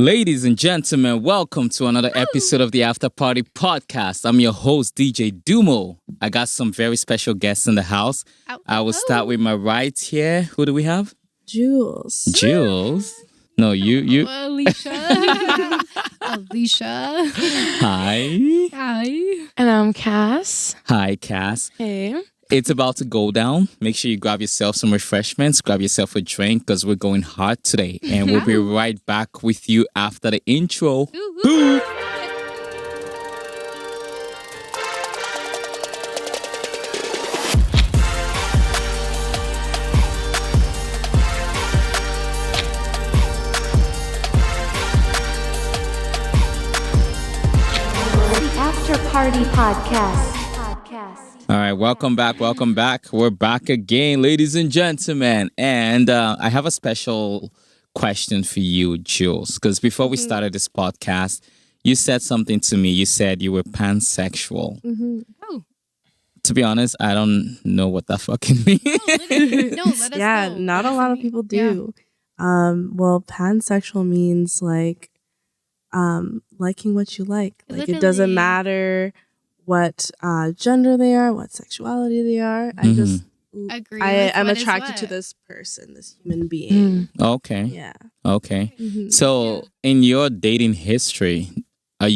Ladies and gentlemen, welcome to another episode of the After Party Podcast. I'm your host, DJ Dumo. I got some very special guests in the house. I will start with my right here. Who do we have? Jules. Jules? No, you. Alisha. Alisha. Hi. Hi. And I'm Cass. Hi, Cass. Hey. It's about to go down. Make sure you grab yourself some refreshments, grab yourself a drink because we're going hard today. And we'll be right back with you after the intro. The After Party Podcast. All right, welcome back. We're back again, ladies and gentlemen. And I have a special question for you, Jules, because before we started this podcast, you said something to me. You said you were pansexual. Oh. To be honest, I don't know what that fucking means. No, let us Yeah, know. not a lot of people do. Well, pansexual means like liking what you like. Like it doesn't Literally. matter what gender they are, what sexuality they are. I just Agree I with am what is attracted to what. this person, this human being. Okay. Yeah. Okay. Mhm. So in your dating history, do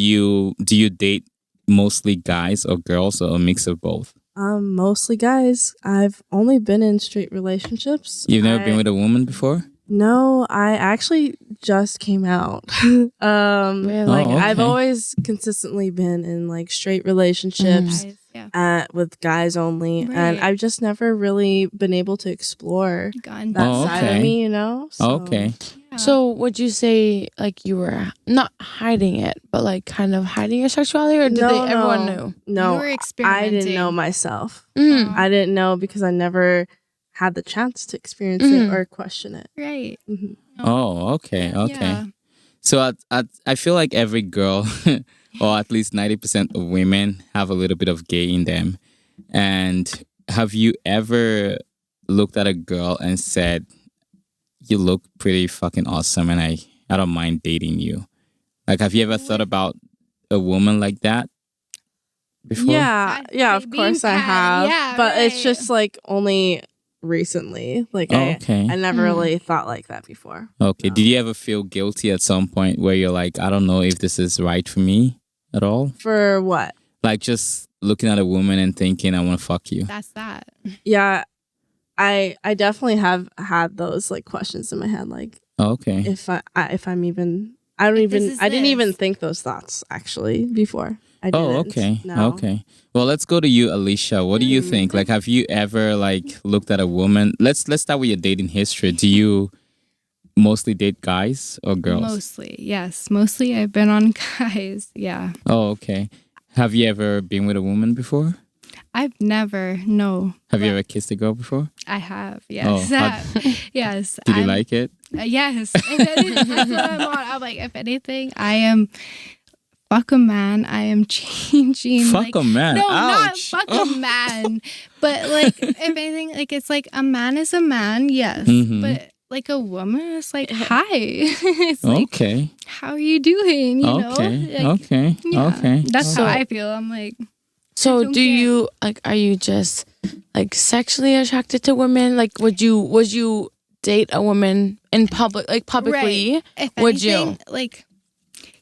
you date mostly guys or girls or a mix of both? Mostly guys. I've only been in straight relationships. You've never been with a woman before? No, I actually just came out. Like Oh, I've okay. always consistently been in like straight relationships Guys, yeah. with guys only, and Right. I've just never really been able to explore Gone. that Oh, side okay. of me, you know. So, Okay. Yeah. So would you say like you were not hiding it, but like kind of hiding your sexuality, or did everyone knew? No, You were I experimenting. didn't know myself. Mm. I didn't know because I never had the chance to experience it or question it. Right. Mhm. Oh, okay. Yeah. So I feel like every girl, or at least 90% of women, have a little bit of gay in them. And have you ever looked at a girl and said, you look pretty fucking awesome and I don't mind dating you? Like, have you ever thought about a woman like that before? Yeah, yeah, of Being course I have. yeah, but it's right. just like only recently. Like Oh, okay. I never really thought like that before. Okay. Did you ever feel guilty at some point where you're like, I don't know if this is right for me at all? For what? Like just looking at a woman and thinking, I want to fuck you. That's that. Yeah, I definitely have had those like questions in my head, like Okay. if I'm even I don't If this even is I didn't even this. think those thoughts actually before. I didn't. Oh, okay. No. Okay. Well, let's go to you, Alisha. What do you think? Like, have you ever like looked at a woman? Let's start with your dating history. Do you mostly date guys or girls? Mostly, yes. Mostly I've been on guys. Yeah. Oh, okay. Have you ever been with a woman before? I've never, no. Have you ever kissed a girl before? I have, yes. Oh, Yes. Did you like it? Yes. That's what I'm on. I'm like, if anything, I am fuck a man. I am changing. Fuck a man. No, Ouch. not fuck a man. But like, if anything, like it's like a man is a man, yes. Mhm. But like a woman, it's like, hi. It's like, Okay. how are you doing? You know? Okay. Like, Okay. yeah. Okay. That's So- how I feel. I'm like, So don't do care. you like? Are you just like sexually attracted to women? Like, would you date a woman in public, like publicly? right. If Would you? anything, like,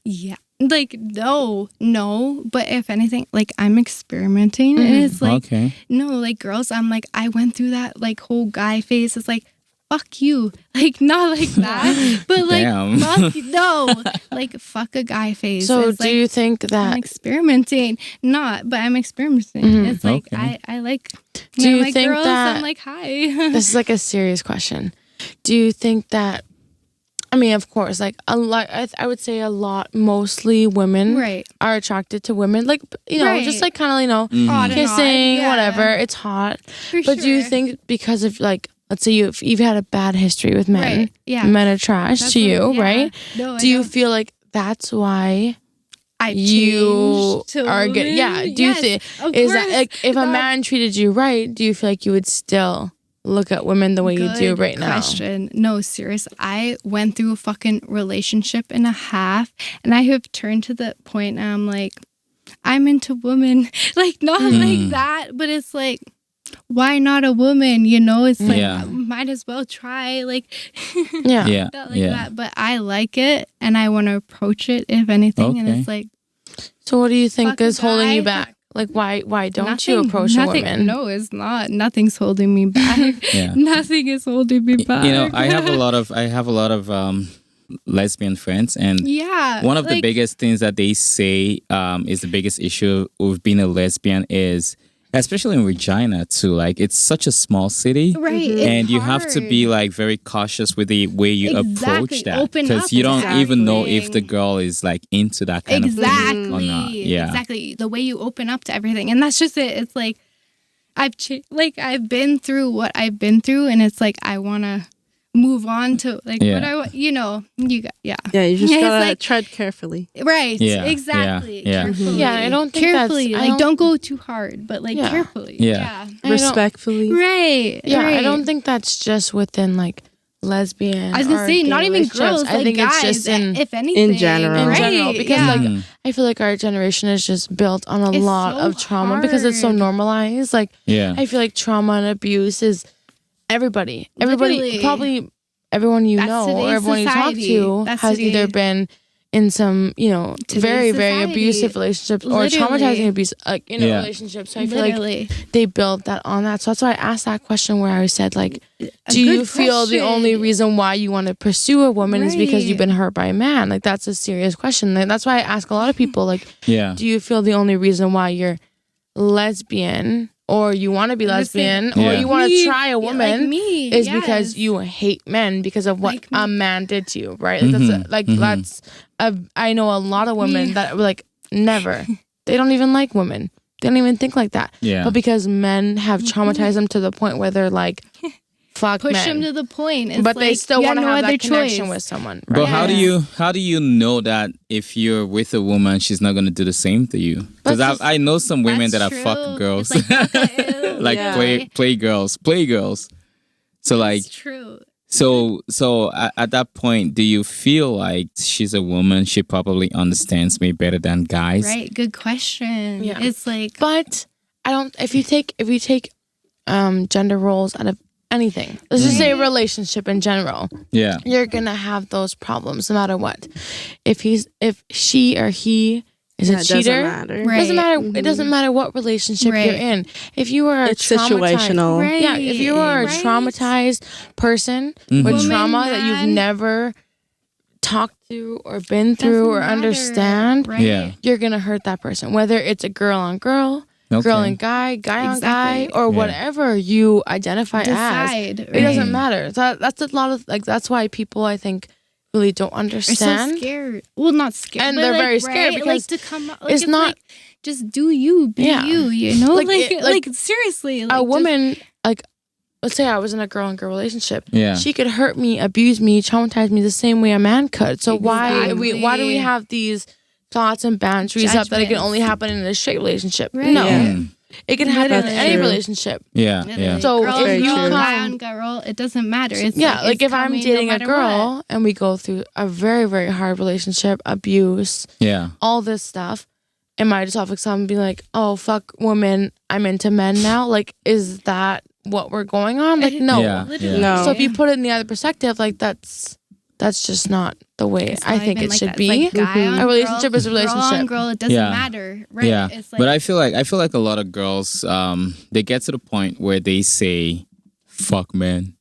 yeah. Like, no. But if anything, like, I'm experimenting. And it's like, Okay. no, like, girls, I'm like, I went through that, like, whole guy phase. It's like, fuck you. Like, not like that. But, like, Damn. fuck, no. Like, fuck a guy phase. So It's do like, you think I'm that? experimenting. Not, but I'm experimenting. Mhm. It's like, Okay. I like, Do when I you like think girls, that- I'm like, hi. This is like a serious question. Do you think that? I mean, of course, like a lot. I would say a lot. Mostly women Right. are attracted to women. Like just Right. like kind of Odd and odd, kissing, yeah. whatever. It's hot. For But do you sure. think because of like, let's say you've had a bad history with men, Right. Yeah. men are trash That's to what- you, yeah. right? No, I Do you don't. feel like that's why I you changed to are good? women? Yeah. Do you Yes, think of is that course. like if a That- man treated you right, do you feel like you would still look at women the way you do right question. No, serious. I went through a fucking relationship and a half, and I have turned to the point and I'm like, I'm into women. Like, not like that, but it's like, why not a woman? You know, it's like, might as well try. Like, not like that. But I like it, and I want to approach it, if anything. And it's like, so what do you think is holding you back? Like, why don't you approach a woman? No, it's not. Nothing's holding me back. Nothing is holding me back. You know, I have a lot of lesbian friends, and one of the biggest things that they say is the biggest issue with being a lesbian is, especially in Regina too, like it's such a small city, right? And you have to be like very cautious with the way you approach that, because you don't even know if the girl is like into that kind of thing or not. Exactly, the way you open up to everything, and that's just it. It's like I've been through what I've been through, and it's like I want to move on to like what I want. You know, you just gotta tread carefully, right? Exactly, carefully. I don't think carefully. Don't go too hard, but like carefully, respectfully, right? I don't think that's just within like lesbian. I was gonna say not even girls. I think guys, it's just if anything, in general, because like I feel like our generation is just built on a lot of trauma because it's so normalized. Like I feel like trauma and abuse is everybody, probably everyone you know or everyone society. you talk to has either been in some, very, very abusive relationships or traumatizing abuse, like in a relationship. So I feel like they build that on that. So that's why I asked that question where I said, like, do you feel the only reason why you want to pursue a woman is because you've been hurt by a man? Like, that's a serious question. And that's why I ask a lot of people, like, do you feel the only reason why you're lesbian or you want to be lesbian or you want to try a woman is because you hate men because of what a man did to you, right? Like, that's I know a lot of women that were like, never. They don't even like women. They don't even think like that. Yeah. But because men have traumatized them to the point where they're like, fuck push men. them to the point. It's but like, they still want to have that connection choice with someone. Right? But how do you know that if you're with a woman, she's not going to do the same to you? Because I know some women that are fuck girls. Like, play girls. So like, that's true. So at that point, do you feel like she's a woman? She probably understands me better than guys. Right. Good question. Yeah. It's like, but I don't. If you take gender roles out of anything, let's just say a relationship in general. Yeah, you're gonna have those problems no matter what. If she or he is a cheater, doesn't matter. Right. Doesn't matter. It doesn't matter what relationship you're in. If you are it's situational, if you are a traumatized person with trauma that you've never talked to or been through or understand, you're gonna hurt that person. Whether it's a girl on girl, girl and guy on guy, or whatever you identify as, it doesn't matter. So that's a lot of that's why people, I think, really don't understand. They're so scared. Well, not scared, and they're very scared because to come out, it's not like, just do you, be you. You know, like seriously, a woman like. Let's say I was in a girl on girl relationship. Yeah, she could hurt me, abuse me, traumatize me the same way a man could. So why do we have these thoughts and boundaries up that it can only happen in a straight relationship? Right. No, it can happen in any relationship. Yeah. So if you guy on girl, it doesn't matter. It's like if I'm dating a girl and we go through a very, very hard relationship, abuse, all this stuff, am I just off and be like, oh fuck women, I'm into men now? Like, is that what we're going on? Like, no. No. So if you put it in the other perspective, like that's just not the way I think it should be. Like a relationship is a relationship. Girl, it doesn't matter, right? Yeah. It's like, but I feel like a lot of girls, they get to the point where they say, "Fuck men,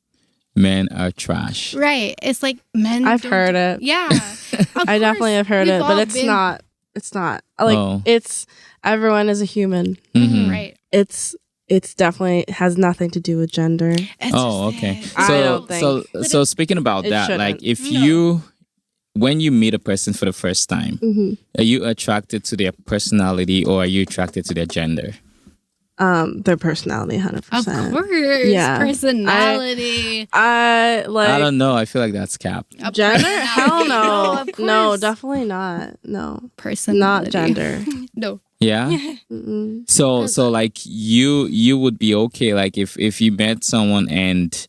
men are trash." Right. It's like men. I've heard it. Yeah. I definitely have heard it, but it's not. It's not like it's everyone is a human, right? It's definitely has nothing to do with gender. Okay. I don't think. So speaking about that, like when you meet a person for the first time, are you attracted to their personality or are you attracted to their gender? Their personality, 100%. Of course, personality. I don't know. I feel like that's cap. Gender? Hell no. No, definitely not. No, personality. Not gender. No. Yeah. So like you would be okay like if you met someone and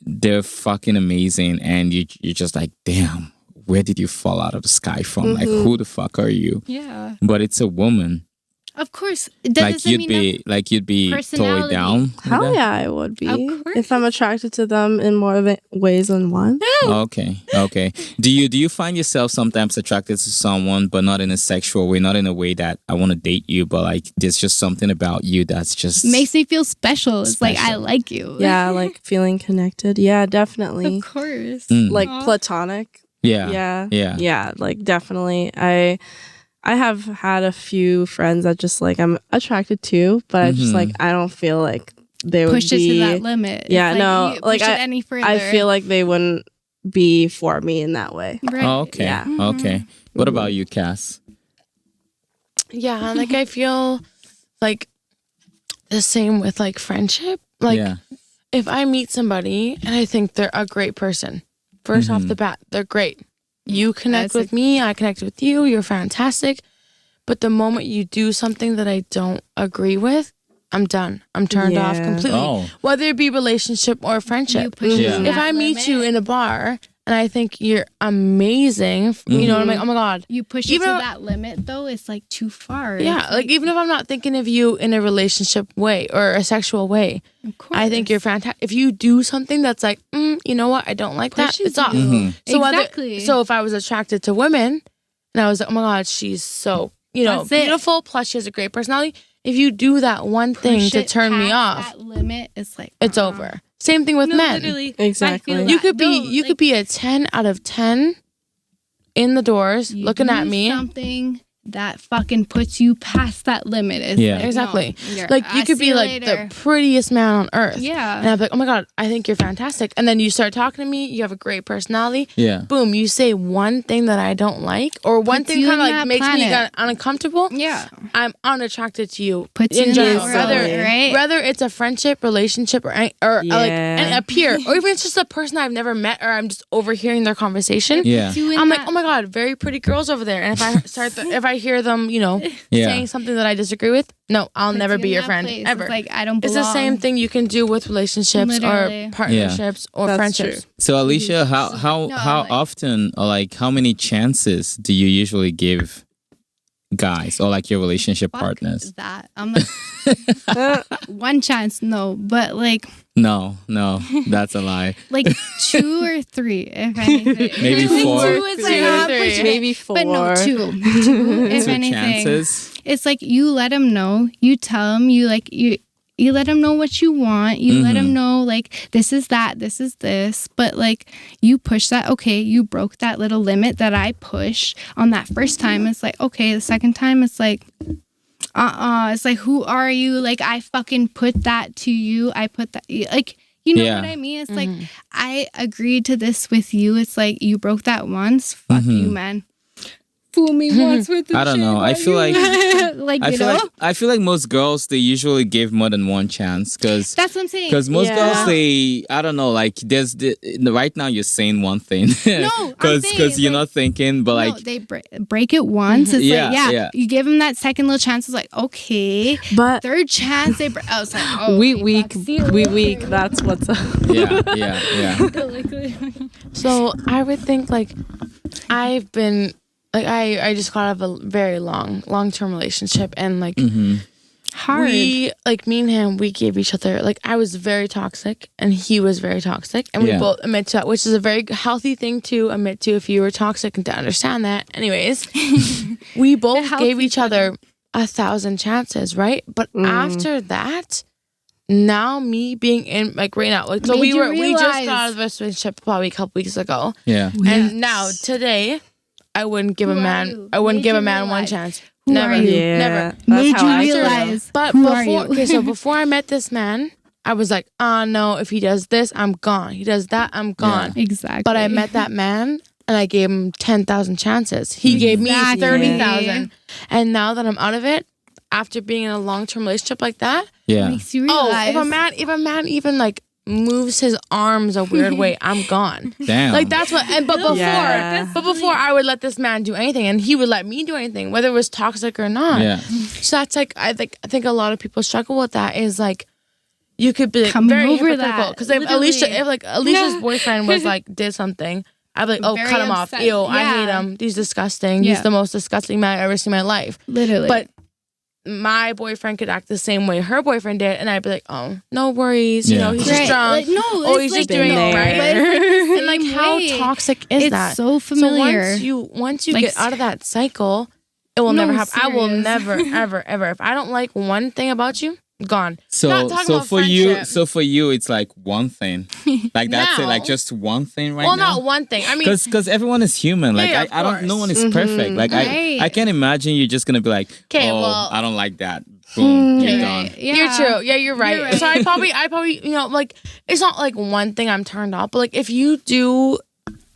they're fucking amazing and you're just like, damn, where did you fall out of the sky from? Like, who the fuck are you? Yeah. But it's a woman. Of course. Like you'd be totally down with Hell that? yeah, I would be. Of course. If I'm attracted to them in more ways than one. Okay. Do you find yourself sometimes attracted to someone, but not in a sexual way, not in a way that I want to date you, but like there's just something about you that's just makes me feel special. It's like I like you. Yeah, like feeling connected. Yeah, definitely. Of course. Like platonic. Yeah. Yeah, like definitely. I have had a few friends that just like I'm attracted to, but I just like I don't feel like they would push it to that limit. Yeah, It's no, you like push it any further. I feel like they wouldn't be for me in that way. Right. Oh, okay. Yeah. Okay. What about you, Cass? Yeah, like I feel like the same with like friendship. Like if I meet somebody and I think they're a great person, first off the bat, they're great. You connect with me, I connect with you, you're fantastic. But the moment you do something that I don't agree with, I'm done. I'm turned off completely. Oh. Whether it be relationship or friendship. If I meet you in a bar and I think you're amazing, you know, I'm like, oh my God. You push it to that limit though, it's like too far. Yeah, like even if I'm not thinking of you in a relationship way or a sexual way, of course. I think you're fantastic. If you do something that's like, you know what, I don't like that, it's off. So exactly. So if I was attracted to women and I was like, oh my God, she's so, beautiful, plus she has a great personality. If you do that one thing to turn me off, that limit, it's like it's over. Same thing with men. Literally, exactly. You could be a 10 out of 10 in the doors looking at me. Something that fucking puts you past that limit. It's like, exactly. No, like you could be like the prettiest man on earth. Yeah. And I'm like, oh my God, I think you're fantastic. And then you start talking to me, you have a great personality. Yeah. Boom, you say one thing that I don't like, or one thing kind of like makes me uncomfortable. Yeah. I'm unattracted to you. Puts in you general. in that world, right? Whether it's a friendship, relationship, or like a peer, or even it's just a person I've never met, or I'm just overhearing their conversation. Yeah. I'm like, oh my God, very pretty girls over there. And if I if I hear them, saying something that I disagree with, no, I'll never be your friend ever. It's like I don't belong. It's the same thing you can do with relationships or partnerships or That's friendships. true. So Alisha, how often or like how many chances do you usually give guys or like your relationship partners? That I'm like one chance, no, but like No, that's a lie. like 2 or 3, if anything. Maybe 4. 2 is like pushing it. Maybe 4. But no, 2 if 2 anything. chances. It's like you let them know, you tell them, you let them know what you want. You let them know, like, this is that, this is this. But, like, you push that. Okay, you broke that little limit that I pushed on that first time. It's like, okay, the second time, it's like, It's like, who are you? Like, I fucking put that to you. I put that, like, you know what I mean? It's like, I agreed to this with you. It's like, you broke that once. Fuck you, man. Fool me once with the I don't know. I feel like I feel like most girls, they usually give more than one chance because that's what I'm saying. Because most girls, they, I don't know, like there's right now you're saying one thing. No, because you're not thinking, but no, like they break it once. It's like you give them that second little chance. It's like okay, but third chance they. I was like, oh, we weak. That's what's up. Yeah. So I would think like I've been. Like I just got out of a very long-term relationship and like hard. We like me and him, we gave each other like I was very toxic and he was very toxic and we both admit to that, which is a very healthy thing to admit to if you were toxic and to understand that. Anyways, we both gave each other 1,000 chances, right? But after that, now me being in like right now, like so we just got out of this relationship probably a couple weeks ago. Yeah. And now today I wouldn't give a man one chance. Never. That's Made how you I realize. But before I met this man, I was like, no, if he does this, I'm gone. He does that, I'm gone. Yeah. Exactly. But I met that man and I gave him 10,000 chances. He gave me 30,000. And now that I'm out of it, after being in a long-term relationship like that, makes you realize. If a man even like moves his arms a weird way, I'm gone. Damn. Like that's what. But before I would let this man do anything, and he would let me do anything, whether it was toxic or not. Yeah. So that's like I think a lot of people struggle with that. Is like you could be like, Coming very over hypocritical that. because if Alicia's boyfriend was like did something, I'd be like, oh, Very cut him upset. off. Ew, I Yeah. hate him. He's disgusting. Yeah. He's the most disgusting man I've ever seen in my life. Literally. But my boyfriend could act the same way her boyfriend did, and I'd be like, oh, no worries. You Yeah. know, he's Right. just drunk. Like, no, Oh, he's it's just like, doing no, it right. but it's like the And like, same how way. toxic is It's that? so familiar. So once you Like, get out of that cycle, it will No, never happen. I will serious. never, ever, ever. If I don't like one thing about you, gone. So Not talking so about for friendship. you, it's like one thing. Like that's it, No. like just one thing right Well, now. not one thing. I mean, Because everyone is human. Like Yeah, of I don't. No course. one is perfect. Like Right. I can't imagine you're just gonna be like, 'Kay, oh, well- I don't like that. Boom, you're Right. done. Yeah. you're true. Yeah, you're right. You're right. So I probably, you know, like it's not like one thing I'm turned off, but like if you do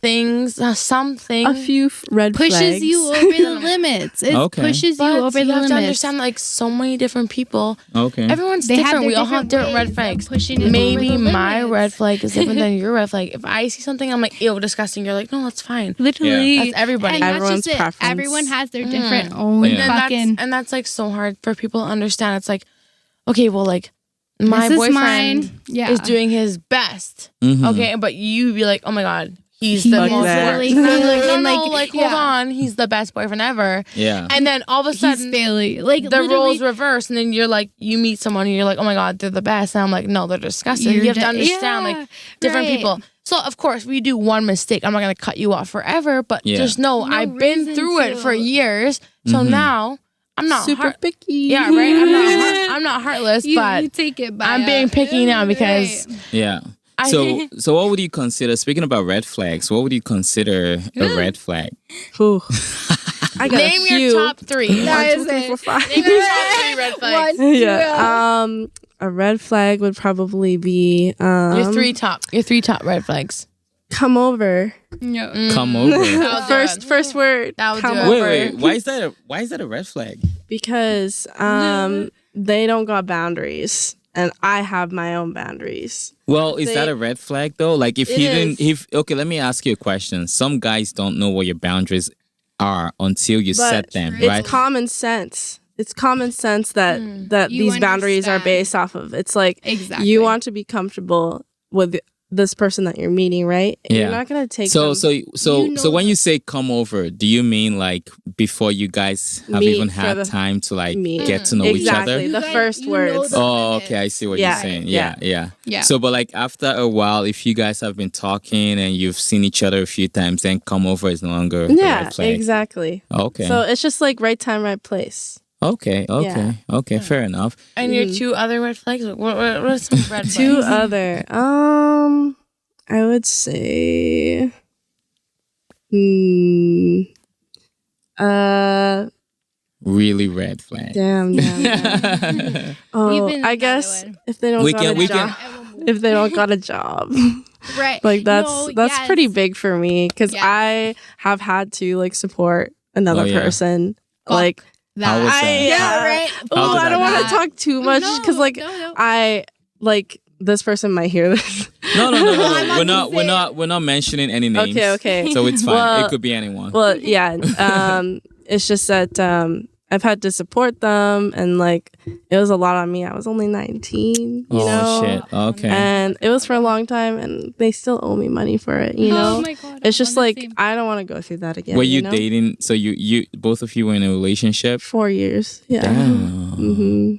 things, something, A few red Pushes flags. you over the limits. It Okay. pushes you but over you the have limits. to understand like so many different people. Okay. Everyone's They have different. their We all have different different red ways flags. of pushing it over Maybe the my limits. red flag is different than your red flag. If I see something, I'm like, ew, disgusting. You're like, no, that's fine. Literally. That's everybody. And that's Everyone's just it. preference. Everyone has their different own Yeah. fucking. And that's like so hard for people to understand. It's like, okay, well, like my This is boyfriend mine. Yeah. is doing his best. Mhm. Okay, but you be like, oh my god, he's He the is most. that. really And I'm like, no, failing, no, like hold yeah. on, he's the best boyfriend ever. Yeah. And then all of a He's sudden, failing. Like the literally, roles reverse, and then you're like, you meet someone, and you're like, oh my god, they're the best. And I'm like, no, they're disgusting. You're You have to de- understand, yeah, like different right. people. So of course, we do one mistake. I'm not gonna cut you off forever, but Yeah. just know No I've been reason through it to. for years. So Mhm. now I'm not super picky. Yeah, right. I'm not heartless, you, but you take it by. I'm being picky now because Yeah. I- So what would you consider? Speaking about red flags, what would you consider a red flag? Ooh. I got name a few. your top three. That One, is two, three, it. 4, 5. Name your top three red flags. Yeah. A red flag would probably be Your three top red flags. come over. No. Come over. That was good. First word. That was come good. over. Wait. Why is that a red flag? Because they don't got boundaries and I have my own boundaries. Well, is They- that a red flag though? Like if It he didn't, is. okay, let me ask you a question. Some guys don't know what your boundaries are until you But set them, it's right? common sense. It's common sense that You these boundaries are understand. based off of. It's like Exactly. you want to be comfortable with this person that you're meeting, right? And Yeah. You're not gonna take So them so You so know when you say come over, do you mean like before you guys have Meet even for had the- time to like meet. get to know Exactly. each other? The first know words. the Oh, limits. okay, I see what Yeah, you're saying. Yeah, yeah. Yeah. So, but like after a while, if you guys have been talking and you've seen each other a few times, then come over is no longer a Yeah, red flag. exactly. Okay. So it's just like right time, right place. Okay. Fair enough. And your two other red flags? What are some red flags? Two other. I would say. Really red flag. Damn. We've Oh, been I the guess other one. if they don't We got can- a we job, can- if they don't got a job, Right. like that's No, yes. pretty big for me because Yes. I have had to like support another Oh, yeah. person. Fuck Like, How was that? Yeah, right. How was I don't that? want to talk too much because like no. I like this person might hear this. No. I'm We're not mentioning any names. Okay. So it's fine. Well- It could be anyone. Well, yeah. It's just that I've had to support them, and like it was a lot on me. I was only 19, you know. Shit. Okay. And it was for a long time, and they still owe me money for it. You know. Oh my God. It's just I'm like the same. I don't want to go through that again. Were you know? dating? So you both of you were in a relationship? 4 years? Yeah. Damn. hmm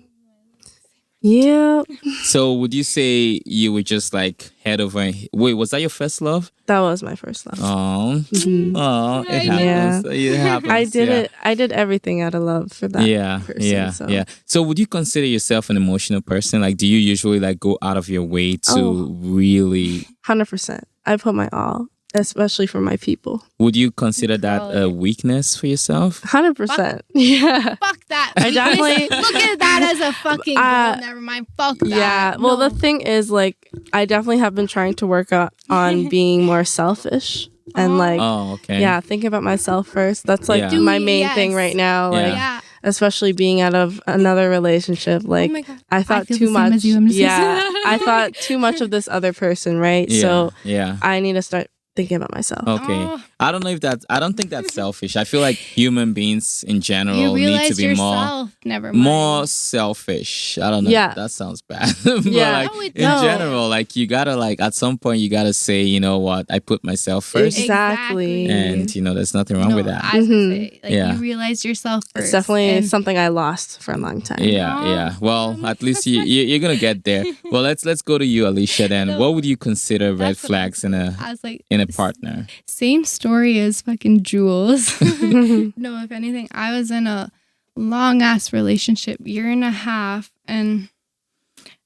Yeah, So would you say you were just like head over? Wait, was that your first love? that was my first love. Oh, Mhm. oh, it happens. It happens. I did yeah. it. I did everything out of love for that. person, yeah, so. yeah. So would you consider yourself an emotional person? Like, do you usually like go out of your way to Oh. really? 100%. I put my all, especially for my people. Would you consider that a weakness for yourself? 100%. Yeah. Fuck that. I definitely- Look at that as a fucking goal. Never mind. Fuck that. Yeah. Well, No. the thing is, like, I definitely have been trying to work on being more selfish and, like, Oh, okay. yeah, thinking about myself first. That's like Yeah. my Do- main yes. thing right now. Yeah. Like, Yeah. especially being out of another relationship. Like, oh my God. I thought feel too the same much. as you. I'm just Yeah, I thought too much of this other person, right? Yeah. So yeah. I need to start thinking about myself. Okay. Oh. I don't know if that's. I don't think that's selfish. I feel like human beings in You general need realize to be yourself. Never mind. more selfish. I don't know. Yeah. That sounds bad. But Yeah. like No, it in doesn't. general, like you gotta like at some point you gotta say, you know what, I put myself first, Exactly. and you know there's nothing wrong with that. I was gonna say, like, Yeah. you realize yourself first. It's definitely and something I lost for a long time. Yeah, Aw. yeah. Well, at least you're gonna get there. Well, let's go to you, Alisha. Then, No. what would you consider red That's what flags in a I was like, partner? same story as fucking Jules. No, if anything, I was in a long ass relationship, 1.5 years, and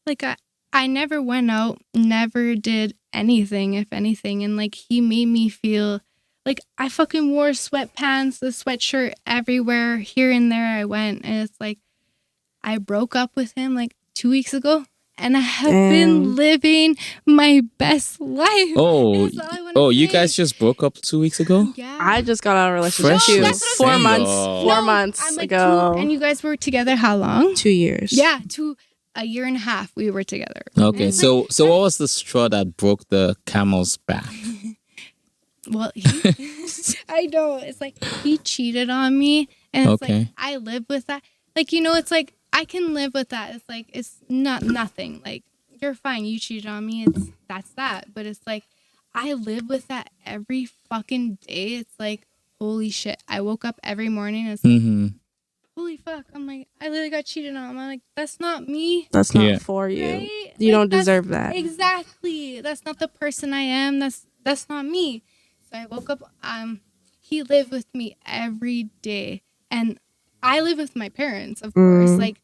like I never went out, never did anything, if anything, and like he made me feel like I fucking wore sweatpants, the sweatshirt everywhere, here and there I went, and it's like I broke up with him like 2 weeks ago. And I have been living my best life. Oh, That's all I wanna you say. guys just broke up 2 weeks ago? Yeah. I just got out of a relationship Fresh too. as that's what I'm 4 saying. months. No. 4 No, months I'm like ago. and you guys were together how long? 2 years. Yeah, 1.5 years we were together. Okay, It's so what was the straw that broke the camel's back? Well, I know. It's like he cheated on me, and it's Okay. like I live with that. Like, you know, it's like I can live with that. It's like it's not nothing. Like, you're fine. You cheated on me. That's that. But it's like I live with that every fucking day. It's like holy shit. I woke up every morning. And it's like Mm-hmm. holy fuck. I'm like I literally got cheated on. I'm like that's not me. That's not Yeah. for you. Right? You Like, don't that's- deserve that. Exactly. That's not the person I am. That's not me. So I woke up. He lived with me every day, and I live with my parents, of course. Like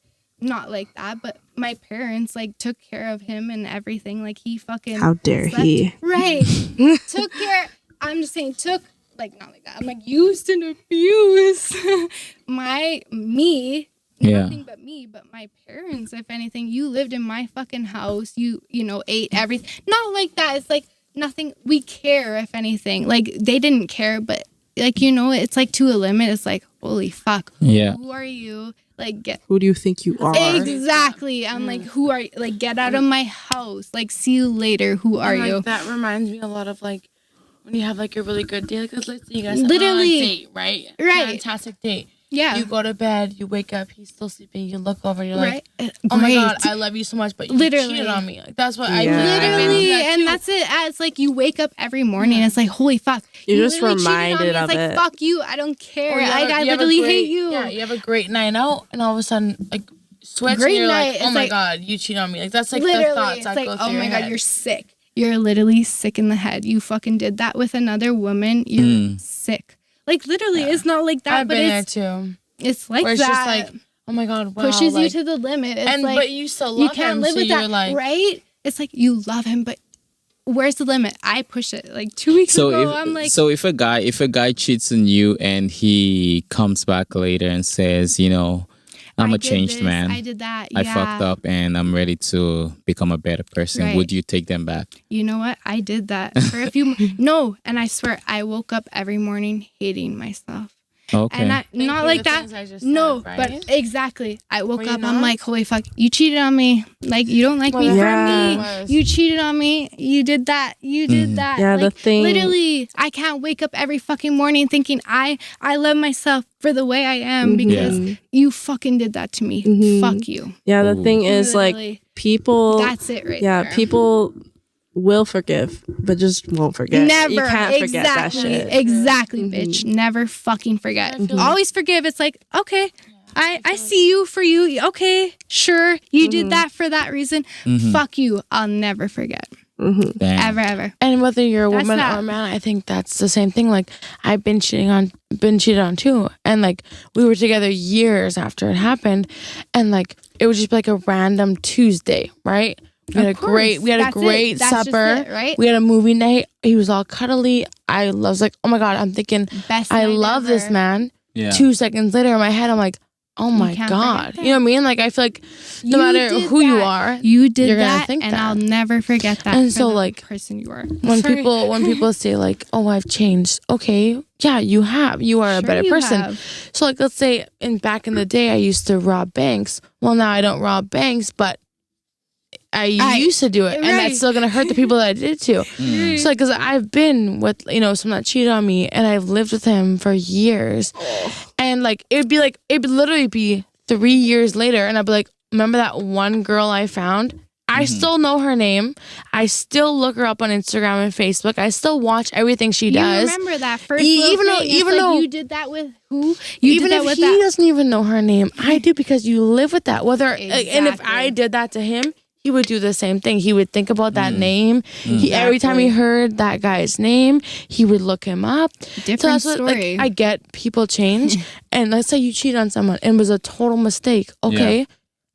not like that, but my parents like took care of him and everything. Like he fucking. How dare slept- he? Right. Took care. I'm just saying took. Like not like that. I'm like used and abused me. Yeah. Nothing but me, but my parents. If anything, you lived in my fucking house. You know ate everything. Not like that. It's like nothing. We care. If anything, like they didn't care, but like you know, it's like to a limit. It's like holy fuck. Yeah. Who are you? Like get. Who do you think you are? Exactly. I'm like, who are you? Like, get out of my house. Like, see you later. Who are And, like, you? That reminds me a lot of like when you have like a really good day. Like let's say you guys Literally. on a date, right? Right. Fantastic date. Yeah. You go to bed, you wake up, he's still sleeping. You look over, you're like, Right. oh my god, Great. I love you so much, but you Literally. cheated on me. Like that's what Yeah. I've been Literally, through that and too. that's it. It's like you wake up every morning. It's like, holy fuck! You're you just literally cheated on me. reminded It's of like, it. fuck you. I don't care. Or you have Like, I you have a literally great- hate you. Yeah, you have a great night out, and all of a sudden, like, switch, Great and you're night, like, oh it's my like- god, you cheat on me. Like that's like Literally, the thoughts it's that like, go oh through my your god, head. you're sick. You're literally sick in the head. You fucking did that with another woman. You're sick. Like literally, it's not like that, I've but been there it's too. it's like Where it's that. just like, oh my god, wow, pushes you like, to the limit. It's and like, but you still you love can't him, live so with you're that, like, right? It's like you love him, but where's the limit? I push it. Like 2 weeks ago, I'm like, if a guy cheats on you and he comes back later and says, you know, I'm I a did changed this, man. I did that. I Yeah. fucked up and I'm ready to become a better person. Right. Would you take them back? You know what? I did that for a few. No, and I swear, I woke up every morning hating myself. Okay. And I Thinking not like the that. things I just No, said, but right? exactly. I woke Were you up. I'm not? like, holy fuck! You cheated on me. Like you don't like me Well, for yeah. me. You cheated on me. You did that. You did that. Yeah, the like, thing- Literally, I can't wake up every fucking morning thinking I love myself for the way I am because you fucking did that to me. Fuck you. Yeah, the Ooh. thing is, like, Literally. people. That's it right yeah, there. people will forgive, but just won't forget. Never. You can't forget that Exactly. shit. Exactly, bitch. Never fucking forget. Always forgive. It's like, okay, I see you for you. Okay, sure. You did that for that reason. Fuck you. I'll never forget. Damn. Ever. And whether you're a That's woman that. or a man, I think that's the same thing. Like I've been cheated on too, and like we were together years after it happened, and like it would just be like a random Tuesday, right? We had a course. great That's it. great That's just supper, it, right? We had a movie night. He was all cuddly. I was like, oh my god, I'm thinking, Best I night love this ever. man. Yeah. 2 seconds later in my head, I'm like, oh my God. You know what I mean? Like, I feel like no matter who you are, you did you're that, gonna think and that. I'll never forget that. And for so, the like, person you are. when people say like, oh, I've changed. Okay, yeah, you have. You are a better person. So like, let's say back in the day, I used to rob banks. Well, now I don't rob banks, but I used to do it, and that's still gonna hurt the people that I did it to. So like, because I've been with someone that cheated on me, and I've lived with him for years, and like it would literally be 3 years later, and I'd be like, remember that one girl I found? I still know her name. I still look her up on Instagram and Facebook. I still watch everything she does. You remember that first even though you did that with who? Even if he doesn't even know her name, I do, because you live with that. And if I did that to him, he would do the same thing. He would think about that name. Every time he heard that guy's name, he would look him up. Different story. I get people change. And let's say you cheat on someone and it was a total mistake. Okay,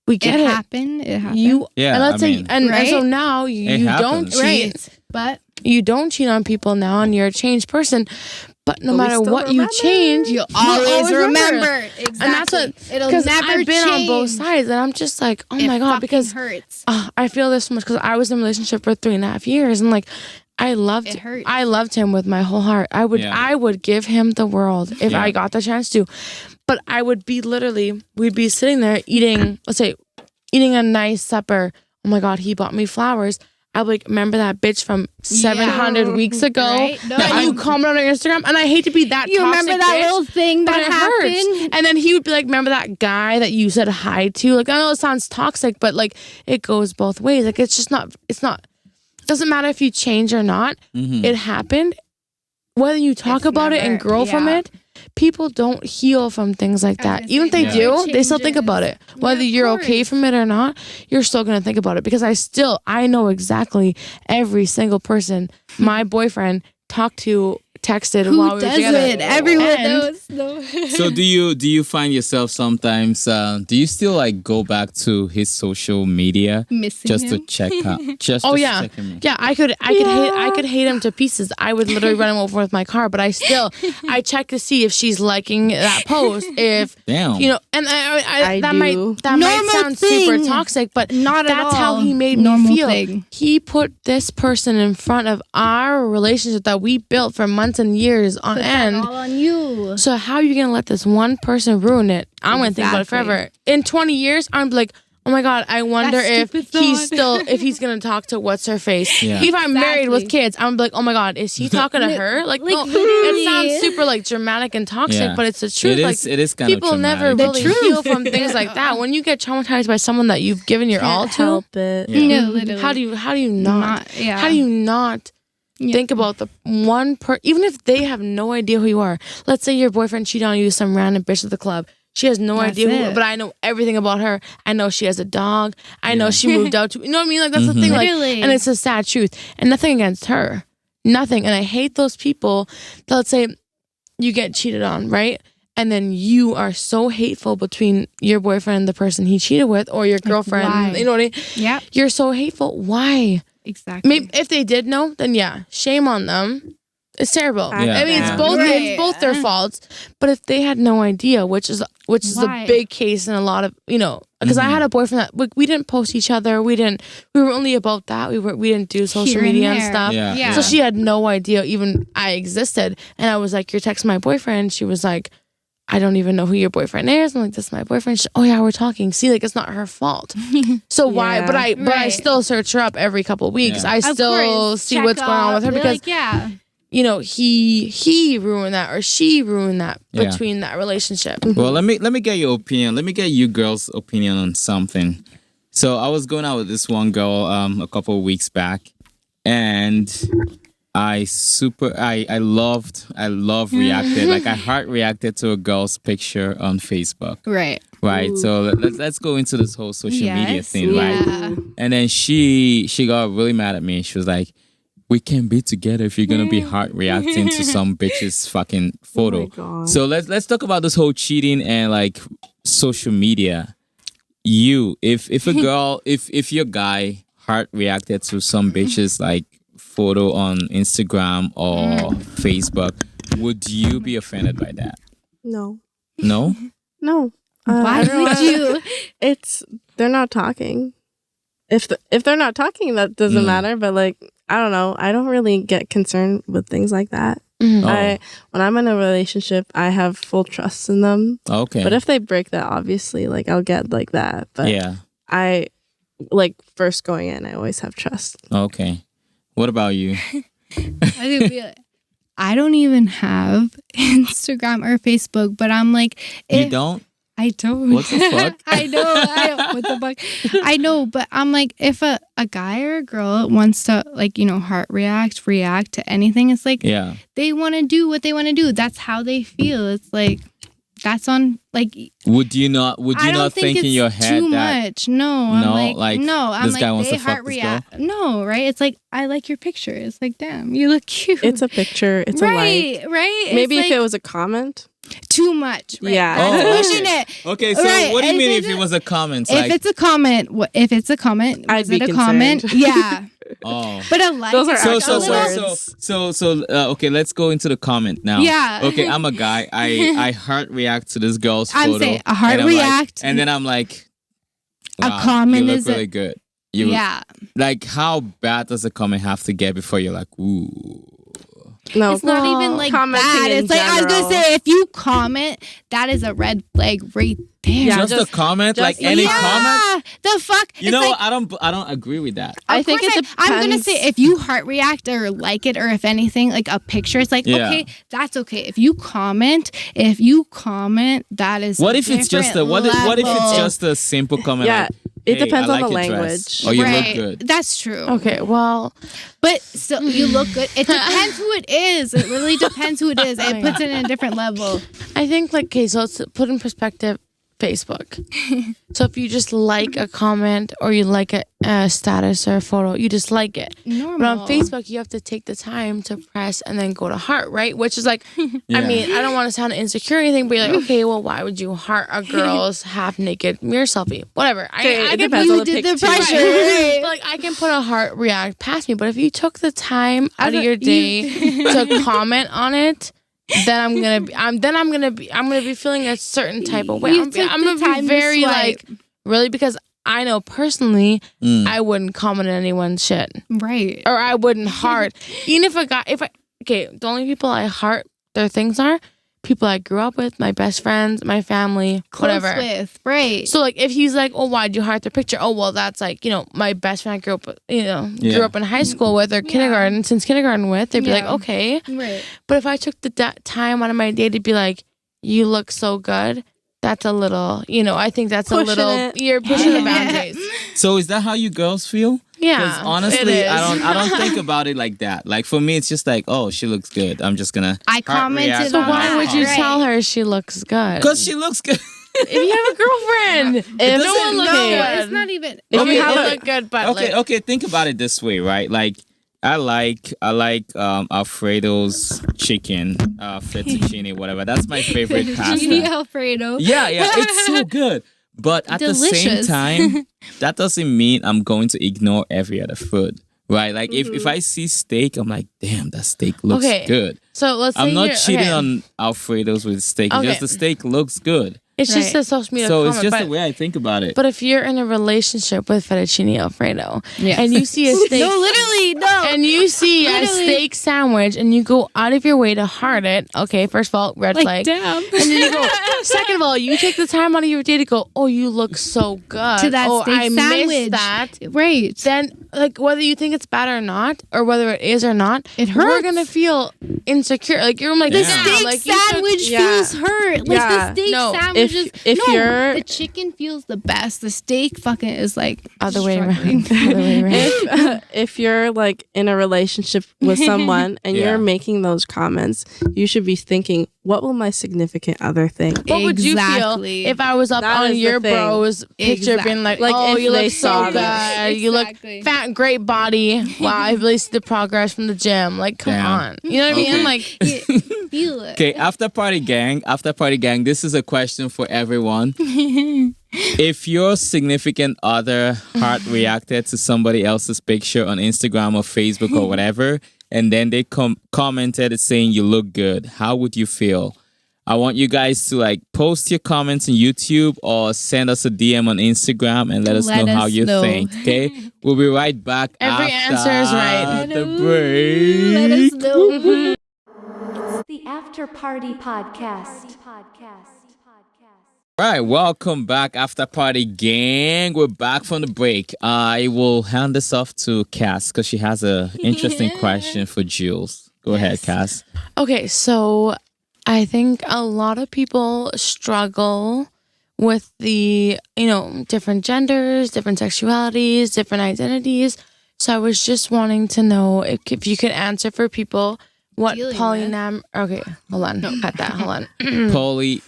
we get it. It happened. And let's say, and so now you don't cheat. But you don't cheat on people now, and you're a changed person. But no matter what you change, you'll always remember. Exactly. And that's what, it'll never I've been change. on both sides, and I'm just like, oh my God, because hurts. I feel this so much, because I was in a relationship for 3.5 years, and like, I loved him with my whole heart. I would give him the world if I got the chance to. But I would be we'd be sitting there eating a nice supper. Oh my God, he bought me flowers. I'd be like, remember that bitch from 700 weeks ago that you commented on Instagram? And I hate to be that you toxic remember that bitch, little thing that happened? Hurts. And then he would be like, remember that guy that you said hi to? Like, I know it sounds toxic, but like, it goes both ways. Like, it's doesn't matter if you change or not. It happened. Whether you talk about it and grow from it, people don't heal from things like that. Even if they do, they still think about it. Whether you're okay from it or not, you're still going to think about it. Because I know exactly every single person my boyfriend talked to, texted while we were together. Everyone knows. No. So do you find yourself sometimes, do you still like go back to his social media missing just him? to check out? Just to check him in? Yeah, I could hate him to pieces. I would literally run him over with my car, but I check to see if she's liking that post. If damn, and that might sound super toxic, but not at all. That's how he made me feel. He put this person in front of our relationship that we built for months and years on end. All on you. So how are you gonna let this one person ruin it? I'm gonna think about it forever. In 20 years, I'm like, oh my God, I wonder if he's gonna talk to what's her face. Yeah. If I'm married with kids, I'm like, oh my God, is he talking to her? Like, no, it sounds super like dramatic and toxic, but it's the truth. It is kind people of never really heal from things like that. When you get traumatized by someone that you've given your all to, help it. No, literally. How do you not think about the one even if they have no idea who you are. Let's say your boyfriend cheated on you with some random bitch at the club. She has no idea who, but I know everything about her. I know she has a dog. I know she moved out to, you know what I mean? Like, that's the thing. Like, and it's a sad truth. And nothing against her. Nothing. And I hate those people that, let's say you get cheated on, right? And then you are so hateful between your boyfriend and the person he cheated with, or your girlfriend. Why? You know what I mean? Yeah. You're so hateful. Why? Exactly. Maybe if they did know, then yeah, shame on them. It's terrible. Yeah. I mean, it's both their faults. But if they had no idea, which is a big case in a lot of, because I had a boyfriend that we didn't post each other. We were only about that. We didn't do social media and stuff. Yeah. So she had no idea even I existed. And I was like, you're texting my boyfriend. She was like, I don't even know who your boyfriend is. I'm like, this is my boyfriend. She's, oh yeah, we're talking. See, like, it's not her fault. So why? But I still search her up every couple of weeks. I still see what's going on with her because he ruined that, or she ruined that between that relationship. Well, let me get your opinion. Let me get you girls' opinion on something. So I was going out with this one girl a couple of weeks back, and I love reacted. Like, I heart reacted to a girl's picture on Facebook. Right. Ooh. So let's go into this whole social media thing, right? And then she got really mad at me. She was like, we can't be together if you're gonna be heart reacting to some bitch's fucking photo. Oh my God. So let's talk about this whole cheating and like social media. If a girl, if your guy heart reacted to some bitch's like photo on Instagram or Facebook, would you be offended by that? No. No? No. Why would you? They're not talking. If they're not talking, that doesn't matter. But like, I don't know. I don't really get concerned with things like that. When I'm in a relationship, I have full trust in them. Okay. But if they break that, obviously, like I'll get like that. But yeah, I like first going in, I always have trust. Okay. What about you? I don't even have Instagram or Facebook, but I'm like, you don't? I don't. What the fuck? I know. What the fuck? I know, but I'm like, if a guy or a girl wants to, like, heart react to anything, it's like, they want to do what they want to do. That's how they feel. It's like, that's on, like. Would you not think in your head too that much? No, I'm like, no. I'm this like, guy wants they to fuck heart this react. girl? No, right? It's like, I like your picture. It's like, damn, you look cute. It's a picture. It's a like. Right. Maybe it's if it was a comment. Too much. Right? Yeah. That's pushing it. Okay, so what do you mean if it was a comment? If it's a comment, I'd be a comment? concerned. Yeah. Oh. But a like. Those are okay, let's go into the comment now. Yeah. Okay, I'm a guy. I heart react to this girl's photo. I'm saying a heart and I'm react. and then I'm like, wow, a comment you look is really good. Like, how bad does a comment have to get before you're like, ooh? No, it's not even like that. It's like, I was gonna say, if you comment, that is a red flag right there. Yeah, just a comment, like any comment. The fuck. You know, like, I don't agree with that. I think it depends. I'm gonna say, if you heart react or like it, or if anything, like a picture, it's like, okay, that's okay. If you comment, that is. What if it's just what if it's just a simple comment? Yeah. Like, it depends on the language. language. Or you look good. That's true. Okay, well. But still, you look good. It depends who it is. It really depends who it is. It puts it in a different level. I think, like, okay, so let's put in perspective Facebook. So if you just like a comment or you like a status or a photo, you just like it. Normal. But on Facebook, you have to take the time to press and then go to heart, right? Which is like, I mean, I don't want to sound insecure or anything, but you're like, okay, well, why would you heart a girl's half naked mirror selfie? Whatever. I can depends on the did the picture. pressure. But like, I can put a heart react past me, but if you took the time out of your day to comment on it, then I'm gonna be feeling a certain type of way. I'm gonna be very like, really, because I know personally I wouldn't comment on anyone's shit, right? Or I wouldn't heart. Even if the only people I heart their things are people I grew up with, my best friends, my family, whatever. Close with, right? So like, if he's like, oh, why'd you heart their picture? Oh, well, that's like, my best friend I grew up with, grew up in high school with, or since kindergarten with, they'd be like, okay. Right. But if I took the time out of my day to be like, you look so good, that's a little, I think that's you're pushing the boundaries. So is that how you girls feel? Yeah. Because honestly, I don't think about it like that. Like, for me, it's just like, oh, she looks good. I'm just gonna. I commented. So why would you tell her she looks good? Because she looks good. If you have a girlfriend, if no one looks good, it's not even. If you look good, but okay. Think about it this way, right? Like, I like Alfredo's chicken, fettuccine, whatever. That's my favorite pasta. Fettuccine Alfredo. Yeah, it's so good. But at the same time, that doesn't mean I'm going to ignore every other food, right? Like, if I see steak, I'm like, damn, that steak looks good. So let's say I'm not cheating on Alfredo's with steak. It's just the steak looks good. It's just a social media comment. So it's just the way I think about it. But if you're in a relationship with fettuccine Alfredo and you see a steak... No, literally, no. And you see a steak sandwich and you go out of your way to heart it, okay, first of all, red flag. Damn. And then you go, second of all, you take the time out of your day to go, oh, you look so good. To that steak I sandwich. missed that. Right. Then, like, whether you think it's bad or not, or whether it is or not, it hurts. We're going to feel insecure. Like, you're like, the steak sandwich feels hurt. Like, the steak sandwich the chicken feels the best. The steak fucking is like other way around. If you're like in a relationship with someone and you're making those comments, you should be thinking, what will my significant other think? What would you feel if I was up on your bro's picture being like, oh, you look so good. You look fat, great body. Wow, I've really seen the progress from the gym. Like, come on. You know what I mean? Like, feel it. Okay, after party gang, this is a question for everyone. If your significant other heart reacted to somebody else's picture on Instagram or Facebook or whatever, and then they commented saying you look good, how would you feel? I want you guys to like post your comments on YouTube or send us a DM on Instagram and let us know how you think. Okay, we'll be right back. Every after answer is right. The break. Let us know. The After Party Podcast. All right, welcome back, After Party Gang. We're back from the break. I will hand this off to Cass because she has an interesting question for Jules. Go ahead, Cass. Okay, so I think a lot of people struggle with the, different genders, different sexualities, different identities. So I was just wanting to know if you could answer for people what polyamory. Okay, hold on. No, cut that. Hold on. Polyamory.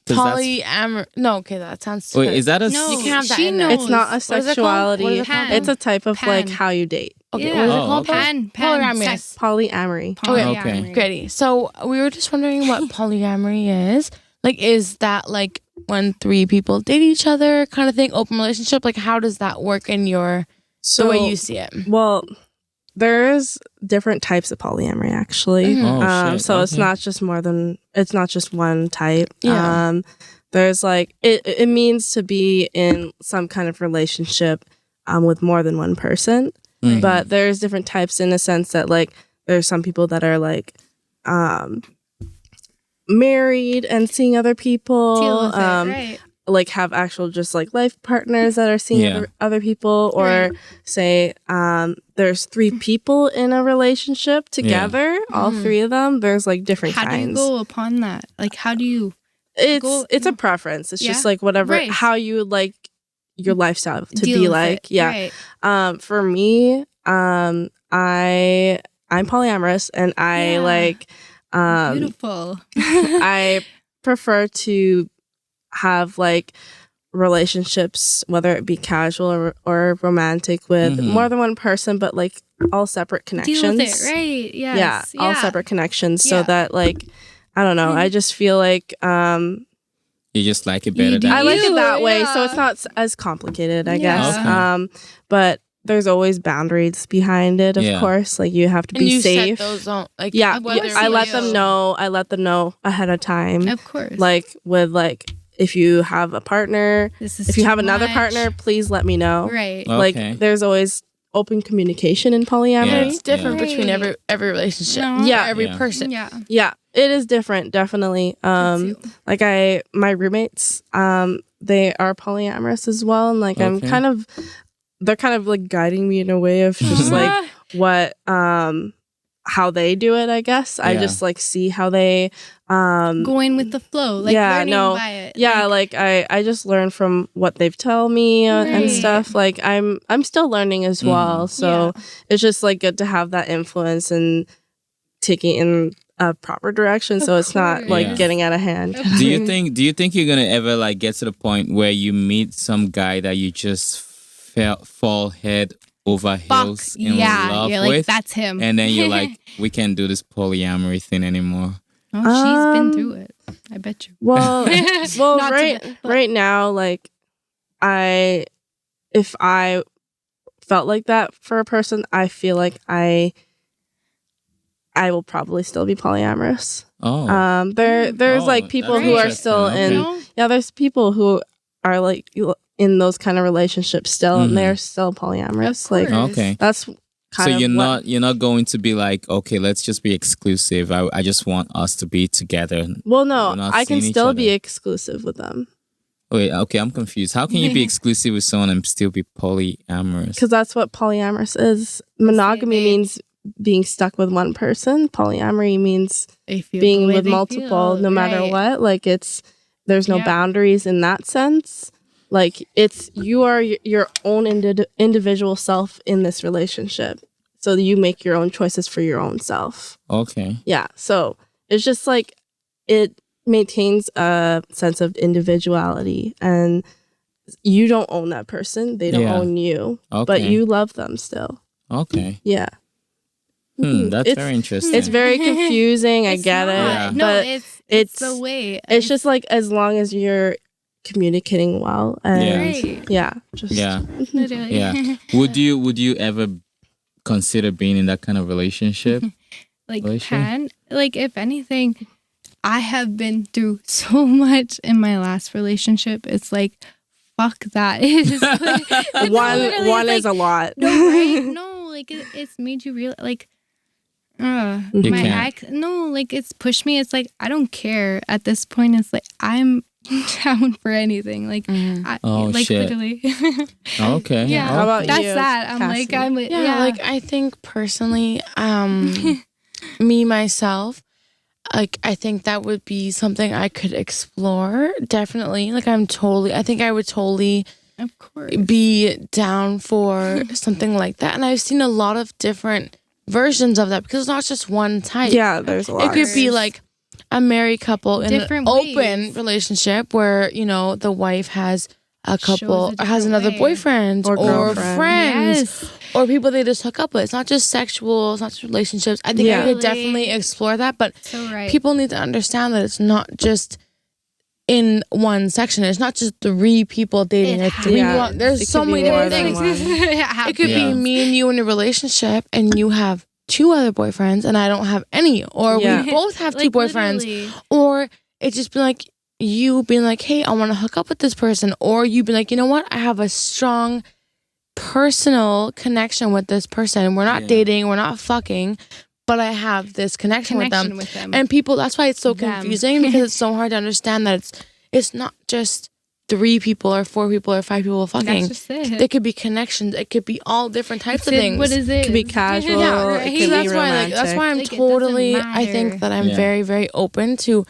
Polyamory. No, okay, that sounds. Wait, is that a? No, you can have that in there. It's not a sexuality. It's a type of Pan. like how you date. Okay, what is it called? Pan. Polyamory. Okay, great. So we were just wondering what polyamory is. Like, is that like when 3 people date each other kind of thing, open relationship? Like, how does that work in the way you see it? Well, there's different types of polyamory actually. So it's not just one type. Yeah. There's like it means to be in some kind of relationship with more than one person. Mm-hmm. But there's different types in the sense that like there's some people that are like married and seeing other people, right. like have actual just like life partners that are seeing other people, or say there's 3 people in a relationship together, all 3 of them. There's like different kinds. How do you go upon that? Like, how do you? It's a preference. It's just like whatever how you would like your lifestyle to be like. Right. For me, I'm polyamorous, and I like beautiful. I prefer to have like relationships, whether it be casual or romantic, with more than one person, but like all separate connections. Deal with it, right? Yes. Yeah, all separate connections, so that like I don't know. I just feel like you just like it better. I like it that way, so it's not as complicated, I guess. Okay. But there's always boundaries behind it, of course. Like you have to be safe. Set those on, like, I let them know. I let them know ahead of time. Of course. Like with like if you have a partner, if you have another partner, please let me know. Right. Like there's always open communication in polyamory. It's different between every relationship. Every person. Yeah, it is different, definitely. Like my roommates, they are polyamorous as well, and like they're kind of like guiding me in a way of just like what how they do it, I guess. I just like see how they going with the flow, like learning by it. Yeah, like I just learn from what they've told me and stuff. Like I'm still learning as well. So it's just like good to have that influence and taking in a proper direction, so it's not like getting out of hand. Do you think you're gonna ever like get to the point where you meet some guy that you just fall head over heels in love you're with? Like, that's him. And then you're like, we can't do this polyamory thing anymore. Oh, she's been through it. I bet you. Well, right now, like if I felt like that for a person, I feel like I will probably still be polyamorous. Oh. There's like people who are still in. Yeah, there's people who are like in those kind of relationships still, and they're still polyamorous. Like, that's kind of you're not going to be like, okay, let's just be exclusive. I just want us to be together. Well, no, I can still be exclusive with them. Wait, okay, I'm confused. How can you be exclusive with someone and still be polyamorous? Because that's what polyamorous is. Monogamy means being stuck with one person. Polyamory means being with multiple, no matter what. Like there's no boundaries in that sense. Like you are your own individual self in this relationship. So you make your own choices for your own self. Okay. Yeah. So it's just like it maintains a sense of individuality, and you don't own that person. They don't own you, but you love them still. Okay. Yeah. That's very interesting. It's very confusing. I get it. Yeah. No, it's the way. It's just like as long as you're communicating well, and Would you ever consider being in that kind of relationship? Like if anything, I have been through so much in my last relationship. It's like, fuck that. It's like, one is a lot. No, right? No, like it's made you real. Like, my ex. No, like it's pushed me. It's like I don't care at this point. It's like I'm down for anything. Like, like shit. Literally. Okay. Yeah. How about That's you, that. I'm Cassie? like I'm. Like I think personally, me myself, like I think that would be something I could explore. Definitely. Like I think I would totally, of course, be down for something like that. And I've seen a lot of different versions of that because it's not just one type. Yeah, there's a lot. It could be like a married couple in Different an ways. open relationship where, you know, the wife has a couple, Shows a has another different way. boyfriend Or or girlfriend. friends. Yes. Or people they just hook up with. It's not just sexual, it's not just relationships. I think I could definitely explore that, but So right. people need to understand that it's not just in one section. It's not just 3 people dating. It's 3 there's It so could be many more different than things. one. It could be me and you in a relationship and you have 2 other boyfriends and I don't have any. Or we both have 2 Like, boyfriends. literally. Or it just be like you being like, hey, I want to hook up with this person. Or you be like, you know what? I have a strong personal connection with this person. We're not dating. We're not fucking. But I have this connection with them. And people, that's why it's so confusing because it's so hard to understand that it's not just 3 people or 4 people or 5 people fucking. That's just it. There could be connections. It could be all different types of things. What is it? It could be casual. right. It could So be that's why, romantic. that's why I'm Like, it totally. doesn't I think matter. that I'm very, very open to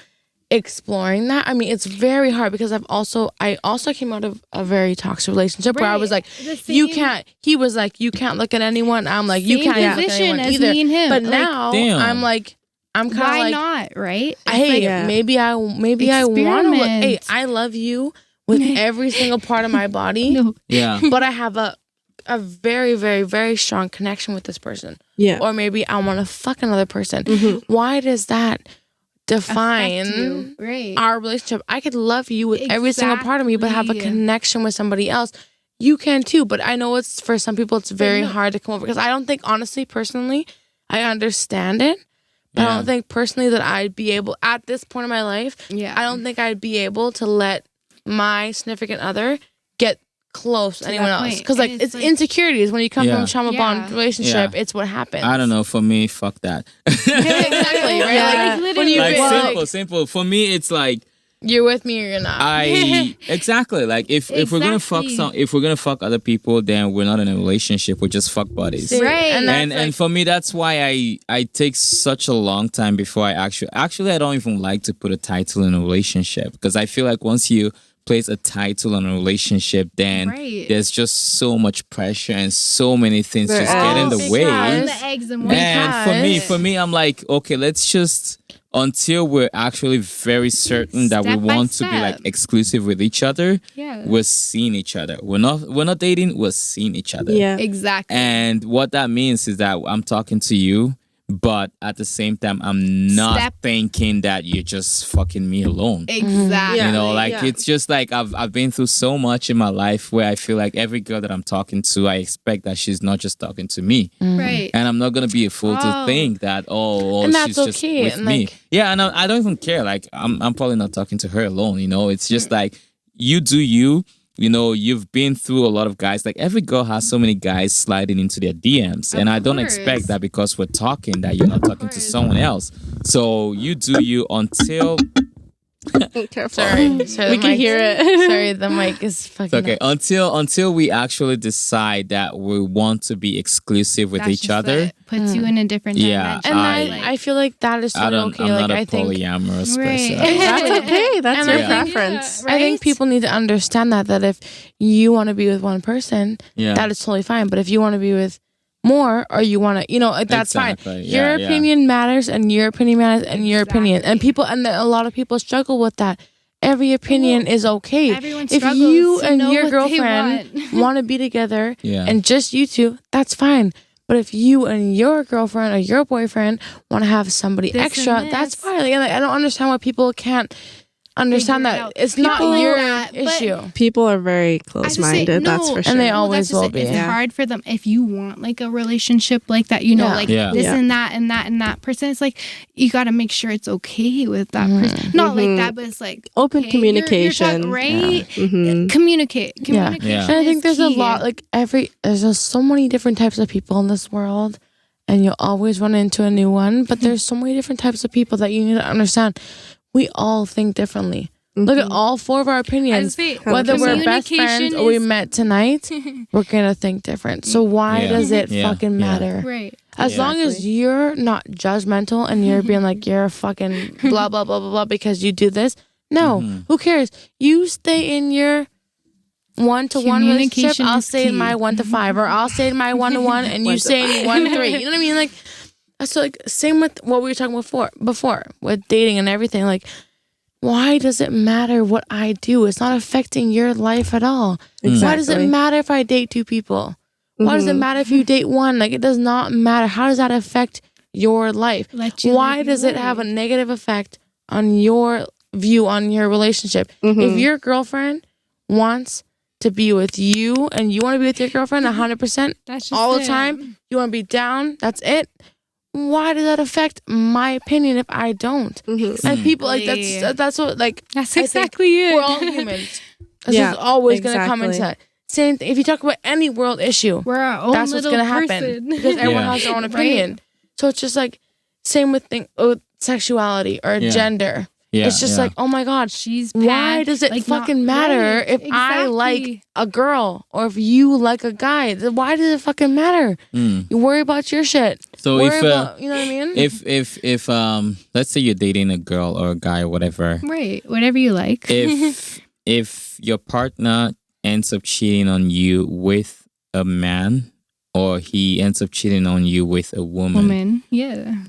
exploring that. I mean, it's very hard because I also came out of a very toxic relationship where I was like, you can't. He was like, you can't look at anyone. I'm like, you Same can't look at position anyone as either. me and him. But Like, now damn. I'm like, I'm kind of Why like, not? Right? hey, maybe I want to look. Hey, Experiment. I love you with every single part of my body. No. Yeah. But I have a very, very, very strong connection with this person. Yeah. Or maybe I want to fuck another person. Mm-hmm. Why does that Affect define you. Right. our relationship? I could love you with every single part of me, but have a Exactly. connection with somebody else. You can too, but I know it's for some people it's very hard to come over because I don't think, honestly, personally, I understand it. But I don't think personally that I'd be able, at this point in my life, I don't think I'd be able to let my significant other get close to anyone else. Because like it's insecurities when you come from a trauma bond relationship. It's what happens. I don't know. For me, fuck that. Exactly, right? Yeah. Like, when you Like simple. For me, it's like you're with me or you're not. Exactly. Like if we're gonna fuck if we're gonna fuck other people, then we're not in a relationship. We're just fuck buddies. Right. And for me, that's why I take such a long time before I actually I don't even like to put a title in a relationship because I feel like once you place a title on a relationship, then there's just so much pressure and so many things just get in the way. The eggs and And for me, I'm like, okay, let's just until we're actually very certain that we Step by want to be like step. exclusive with each other. Yeah. We're seeing each other. We're not dating. We're seeing each other. Yeah. Exactly. And what that means is that I'm talking to you, but at the same time, I'm not thinking that you're just fucking me alone. Exactly. You know, like it's just like I've been through so much in my life where I feel like every girl that I'm talking to, I expect that she's not just talking to me. Right. And I'm not gonna be a fool to think that And she's that's just okay. with And me. like, Yeah, and I don't even care. Like I'm probably not talking to her alone. You know, it's just like you do you. You know, you've been through a lot of guys. Like every girl has so many guys sliding into their DMs, and I don't expect that because we're talking that you're not talking to someone else. So you do you until. Careful. sorry, We the can mic- hear it. Sorry, the mic is fucking. Okay, until we actually decide that we want to be exclusive with each other. Puts you in a different Yeah, dimension. And I- I feel like that is I totally don't. okay. I'm like not a I think polyamorous Right. person. That's okay. That's And your I think- preference. I think people need to understand that if you want to be with one person, Yeah. that is totally fine. But if you want to be with more, or you want to, like, that's Exactly. fine. Yeah, Your yeah. opinion matters, and your opinion matters, and your opinion. And people, and a lot of people struggle with that. Every opinion is okay. Everyone If struggles you to and know your what they girlfriend want. want to be together, Yeah. and just you two, that's fine. But if you and your girlfriend or your boyfriend want to have somebody This and extra, this. that's fine. Like, I don't understand why people can't understand that it's not your issue. People are very close-minded, that's for sure. And they always will be. It's hard for them if you want like a relationship like that, this and that and that and that person. It's like you got to make sure it's okay with that person. Not like that, but it's like open communication, you're right? Communicate. And I think there's a lot there's just so many different types of people in this world. And you'll always run into a new one. But there's so many different types of people that you need to understand. We all think differently. Look at all 4 of our opinions. Whether we're best friends or we met tonight, we're going to think different. So why does it fucking matter? Right. As long as you're not judgmental and you're being like, you're fucking blah, blah, blah, blah, blah, because you do this. No, who cares? You stay in your 1-to-1 relationship, I'll stay in my 1-to-5, or I'll stay in my 1-to-1 and you stay in 1-to-3. You know what I mean? Like, so like same with what we were talking about before with dating and everything. Like, why does it matter what I do? It's not affecting your life at all. Exactly. Why does it matter if I date 2 people? Why does it matter if you date 1? Like, it does not matter. How does that affect your life? Why does it have a negative effect on your view on your relationship? If your girlfriend wants to be with you and you want to be with your girlfriend 100% all the time, you want to be down, that's it. Why does that affect my opinion if I don't? And people like that's what like that's exactly it. We're all humans. This is always going to come into that. Same thing. If you talk about any world issue, we're our own that's what's going to happen because everyone has their own opinion. Right. So it's just like same with sexuality or gender. It's just like, oh my God, why does it fucking matter if I like a girl or if you like a guy? Why does it fucking matter? You worry about your shit. So you know what I mean? If let's say you're dating a girl or a guy or whatever. Right. Whatever you like. If your partner ends up cheating on you with a man, or he ends up cheating on you with a woman,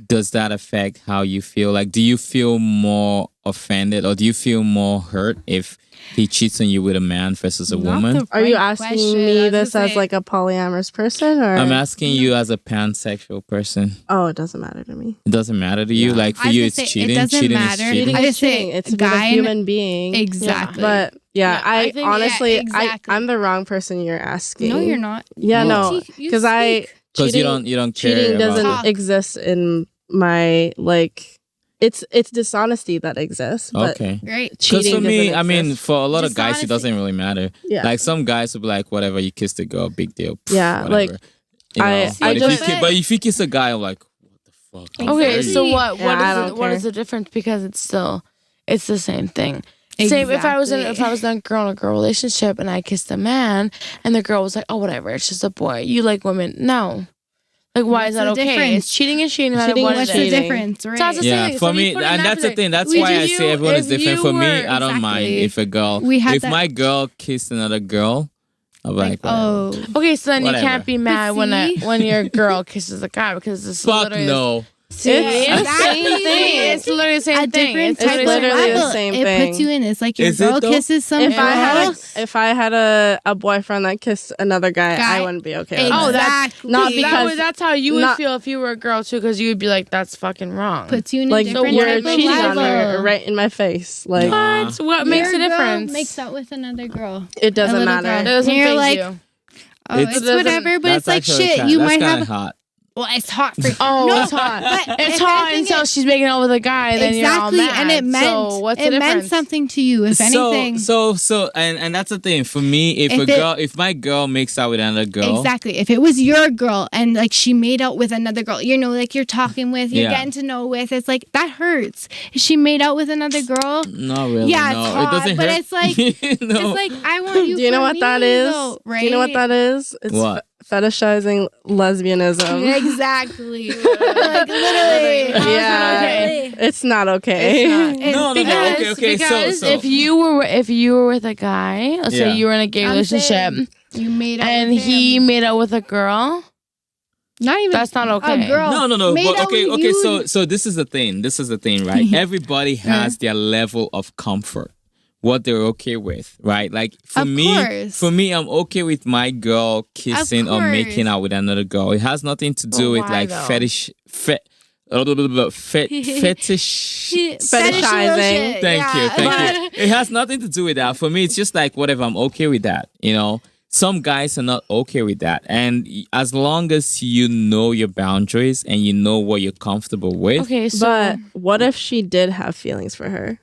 does that affect how you feel? Like, do you feel more offended or do you feel more hurt if he cheats on you with a man versus a woman? Are you asking me this as like a polyamorous person, or I'm asking you as a pansexual person? Oh, it doesn't matter to me. It doesn't matter to you? Like, for you, it's cheating? It doesn't matter. I just say it's a human being. Exactly. But I think, honestly, I'm the wrong person you're asking. No, you're not. Yeah, no, because you don't care. Cheating doesn't exist in my It's dishonesty that exists. Okay, great. Because for me, I mean, for a lot of guys, it doesn't really matter. Yeah. Like some guys will be like, whatever, you kissed a girl, big deal. Yeah, whatever. But if you kiss a guy, I'm like, what the fuck? Okay, so what is the difference? Because it's the same thing. Exactly. Same if I was in a girl in a girl relationship and I kissed a man and the girl was like, oh whatever, it's just a boy. You like women? No. Like, why is that okay? Difference? It's cheating and cheating. What's the difference, right? So for me, and that's the thing. That's why I say everyone is different. For me, I don't mind if my girl kissed another girl, I'm like, oh. Okay, so then you can't be mad when your girl kisses a guy because it's literally no. See, it's the same thing. It's literally the same thing. It's literally the same thing. It puts you in. It's like your girl kisses some girl. If I had a boyfriend that kissed another guy, I wouldn't be okay with that. Oh, not because that's how you would feel if you were a girl too, because you would be like, that's fucking wrong. Puts you in a different you're cheating on her right in my face. Like, what makes a difference? Makes out with another girl. It doesn't matter. It doesn't phase you. Oh, it's whatever, but it's like shit. You might have hot. Well, it's hot for it's hot. It's hot until she's making out with a guy, then you're all mad. And it meant the difference? Meant something to you, if anything. So, and that's the thing for me. If my girl makes out with another girl, exactly. If it was your girl and like she made out with another girl, like you're talking with, you're getting to know with, it's like that hurts. If she made out with another girl, not really. Yeah, no, it's hot, it doesn't but hurt. It's like it's like I want you. Do you know what that is? Though, right? Do you know what that is? It's what? Fetishizing lesbianism. Exactly. Like literally. Yeah. It's not okay. It's not. No. Okay. Because so if you were with a guy, let's say you were in a gay relationship, you made out and with he him. made out with a girl. Not even that's not okay. A girl. No. But, okay. So this is the thing, right? Everybody has their level of comfort. What they're okay with, right? Like for me, I'm okay with my girl kissing or making out with another girl. It has nothing to do with like fetish. fetishizing. Thank you. It has nothing to do with that. For me, it's just like whatever. I'm okay with that. You know, some guys are not okay with that, and as long as you know your boundaries and you know what you're comfortable with. Okay, so but what if she did have feelings for her?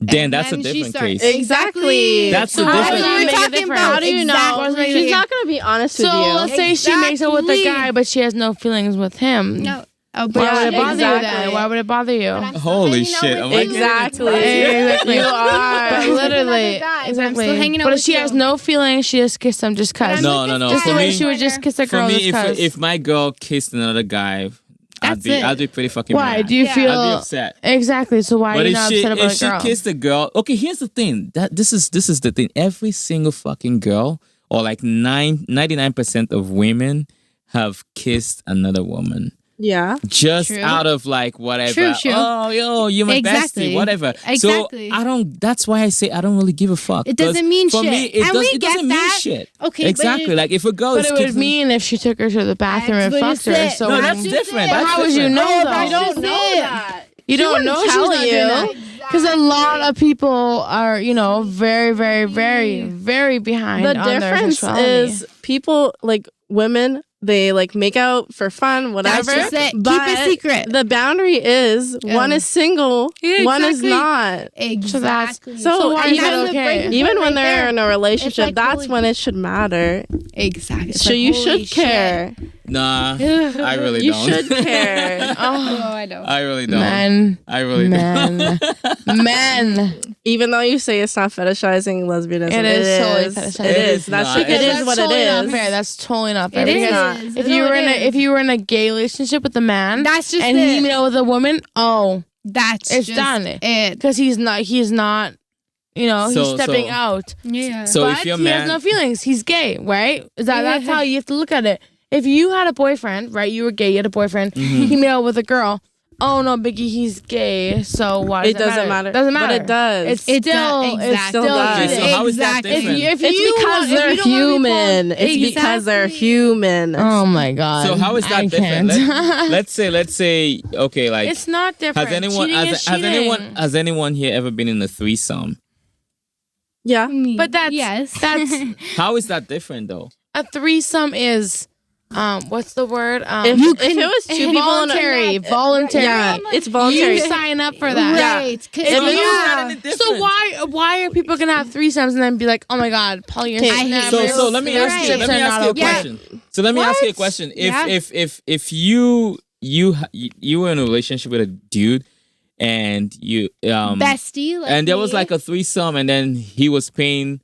Then that's a different case. Exactly. That's a How different. How do you know? She's not going to be honest with you. So let's say she makes it with the guy, but she has no feelings with him. No. Why would it bother you then? Why would it bother you? Holy shit! Exactly. You are literally exactly. But if she has no feelings, she just kissed him just cause. No. Just the way she would just kiss a girl. For me, if my girl kissed another guy, I'd be pretty fucking mad. Why do you feel? I'd be upset. Exactly. So why are you not upset about a girl? If she kissed a girl, okay. Here's the thing. This is the thing. Every single fucking girl, or like 99% of women, have kissed another woman. Yeah. Just out of like whatever. True. Oh, yo, you're my bestie, whatever. Exactly. So that's why I say I don't really give a fuck. It doesn't mean for shit. me, it doesn't mean shit. Okay. Exactly. Like if a girl is But it would mean if she took her to the bathroom and fucked her. So no, that's different. But how would you know though? You don't know that. You don't know she's not doing that. Because a lot of people are, very, very, very, very behind on their sexuality. The difference is people, like women, they like make out for fun, whatever. That's just it. But keep it secret. The boundary is one is single, one is not. Exactly. So why is that okay? Even when they're in a relationship, like, that's when it should matter. Exactly. So you should care. Nah, I really don't. You should care. I don't. I really don't. Men. I really don't. Men. Even though you say it's not fetishizing lesbianism, it is totally fetishizing. It is. It is what it is. That's totally not fair. It is. If you were in a gay relationship with a man, that's just and he met with a woman, it's done. It because he's not. He's stepping out. Yeah. So but if your he has no feelings, he's gay, right? That's how you have to look at it. If you had a boyfriend, right? You were gay. You had a boyfriend. He met out with a girl. Oh no, Biggie, he's gay. So why? It doesn't matter. Doesn't matter. But it does. It still does. Okay, so how is that different? It's because they're human. It's because they're human. Oh my god. So how is that different? Let's say, okay, like it's not different. Has anyone here ever been in a threesome? Yeah, but that's how is that different though? A threesome is. What's the word? If it was two people voluntary. Yeah, it's voluntary. You sign up for that, right? So why are people gonna have threesomes and then be like, oh my god, polyamorous? So let me ask you a question. So let me ask you a question. If you were in a relationship with a dude and you bestie, like and there was like a threesome and then he was paying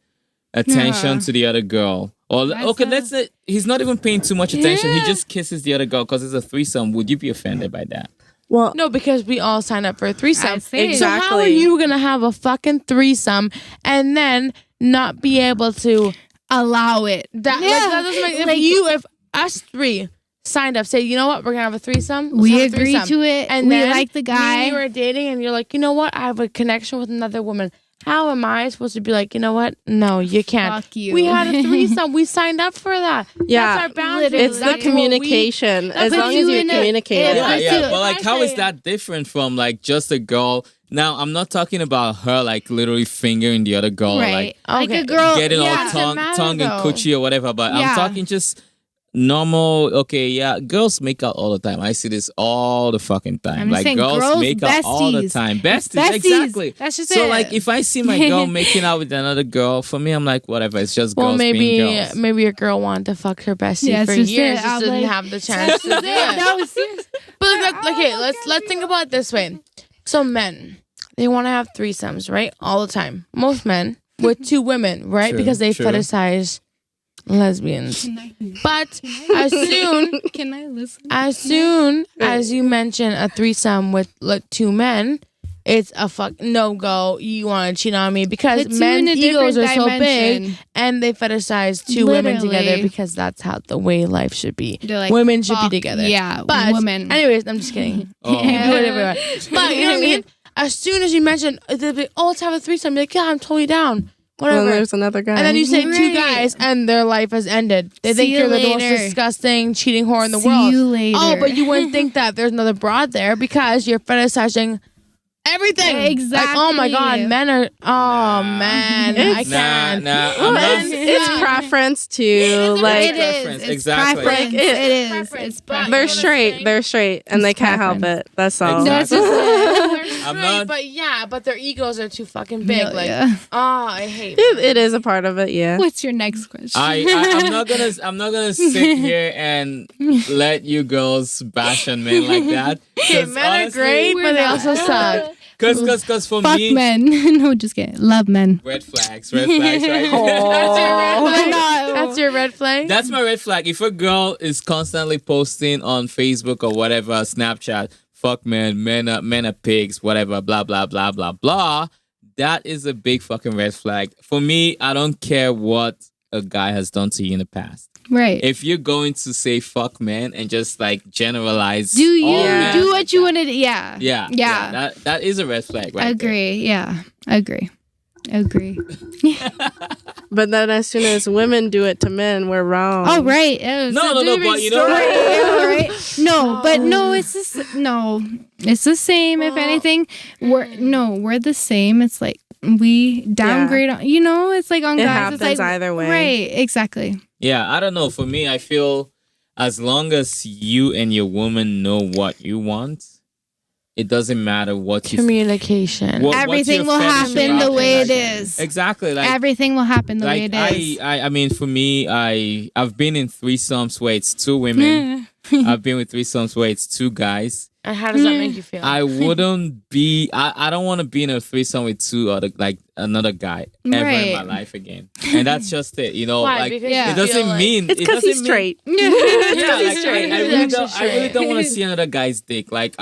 attention to the other girl. Or let's say he's not even paying too much attention. He just kisses the other girl because it's a threesome. Would you be offended by that? Well, no, because we all signed up for a threesome. Exactly. So how are you gonna have a fucking threesome and then not be able to allow it? That doesn't make if us three signed up, say, you know what, we're gonna have a threesome. We agree to it, and we like the guy. You were dating, and you're like, you know what, I have a connection with another woman. How am I supposed to be like, you know what? No, you can't. Fuck you. We had a threesome. We signed up for that. Yeah. That's our boundary. It's the communication. As long as you communicate. Yeah. But like, how is that different from like just a girl? Now, I'm not talking about her like literally fingering the other girl, right? Like a girl getting all tongue and coochie or whatever. But I'm talking just normal. Okay, yeah, girls make out all the time. I see this all the fucking time. I'm like girls make out all the time. Besties, exactly. That's just so like if I see my girl making out with another girl, for me I'm like whatever. It's just girls being girls. Maybe your girl wanted to fuck her bestie for years, just didn't have the chance to do it. But okay, let's think about it this way. So men, they want to have threesomes, right? All the time. Most men with two women, right? Because they fetishize lesbians. But as soon as you mention a threesome with like two men, it's a no go. You want to cheat on me because men's egos are so big and they fetishize two women together because that's how the way life should be. Like, women should be together. Yeah, but women. Anyways, I'm just kidding. Do whatever you want. But you know what I mean? As soon as you mention, they'll be, let's have a threesome. You're like, yeah, I'm totally down. whatever. Then there's another guy. And then you say 2 guys and their life has ended. They think you're the most disgusting cheating whore in the world. See you later. Oh, but you wouldn't think that there's another broad there because you're fetishizing everything. Exactly. Like, oh my God, men are. Oh man, I can't. It's preference too. Like it is. It's exactly. preference. Like, it is. It's preference. They're straight, and they can't help it. That's all. Exactly. They're I'm straight, not- but their egos are too fucking big. Hell Like, yeah. I hate. It is a part of it. Yeah. What's your next question? I'm not gonna sit here and let you girls bash on men like that. Okay, men are great, but they also suck. Cause for Fuck me, men. No, just kidding. Love men. red flags, right? That's your red flag. That's your red flag. That's my red flag. If a girl is constantly posting on Facebook or whatever, Snapchat, fuck men are pigs, whatever, blah blah blah blah blah. That is a big fucking red flag. For me, I don't care what a guy has done to you in the past. Right. If you're going to say fuck man and just like generalize, Do you all men do what like you that. wanted? Yeah. Yeah. That is a red flag, right? Agree. Yeah. Agree. But then as soon as women do it to men, we're wrong. Oh, right. No, but you know, right? No, but no, it's the same. If anything, we're the same. It's like we downgrade on. It's like on It guys. happens It's like either way. Right. Exactly. Yeah, I don't know. For me, I feel as long as you and your woman know what you want, it doesn't matter what you Communication. Everything will happen the way it is. Exactly. Like Everything will happen the way it is. I mean, for me, I've been in threesomes where it's 2 women. I've been with threesomes where it's 2 guys. And how does that make you feel? I wouldn't be. I don't want to be in a threesome with 2 other another guy ever in my life again. And that's just it. Why? Like Because it doesn't mean It's because he's straight. Yeah, like, I really straight. don't want to see another guy's dick. Like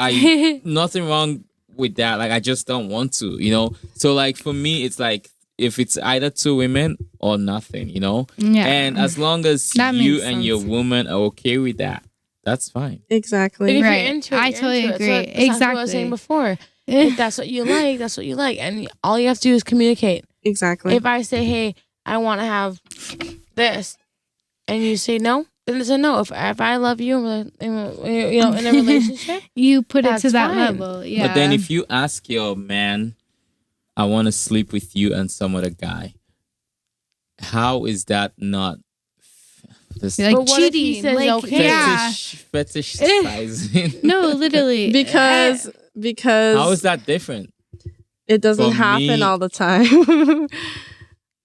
nothing wrong with that. Like I just don't want to. So like for me, it's like if it's either 2 women or nothing. Yeah. And as long as That you makes and your sense. woman are okay with that, that's fine. Exactly. If Right. you're into it, I you're totally into it. agree. So that's what I was Exactly. saying before. If that's what you like, that's what you like. And all you have to do is communicate. Exactly. If I say, hey, I want to have this, and you say no, then it's a no. If I love you, in a relationship, You put it That's to that fine. level. Yeah. But then if you ask your man, I want to sleep with you and some other guy, how is that not this You're like But what if he cheating, says like, okay? yeah. fetishizing? No, literally. because How is that different? it doesn't For happen me- all the time.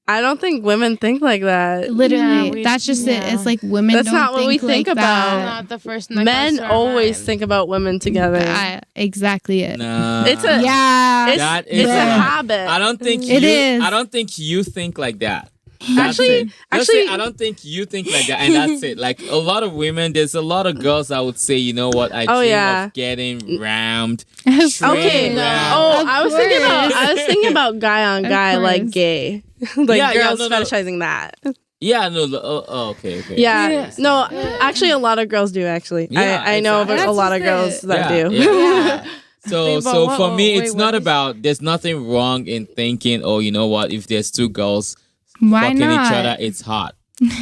I don't think women think like that. Literally, Yeah, that's just it. yeah. It's like women. That's don't not what we think like about. that. not the first thing that Men comes to our always mind. think about women together. Exactly it. Nah. It's a Yeah. it's, That is it's a Yeah. habit. I don't think It you. is. I don't think you think like that. That's Actually- it. Just say, I don't think you think like that, and that's it. Like a lot of women, there's a lot of girls that would say, you know what, I dream yeah. of getting rammed. Okay. trained rammed. Oh, Of I was thinking about guy on Of guy, like course. gay, like Yeah, girls no. fetishizing that. Yeah, no. Okay. Yeah. Yeah. No, actually, a lot of girls do. Actually, Yeah, I know exactly. a lot of That's girls just that Yeah, do. yeah. So Think about so what- for me, wait, it's what not is- about. There's nothing wrong in thinking, oh, you know what? If there's 2 girls Why fucking not? each other, it's hot.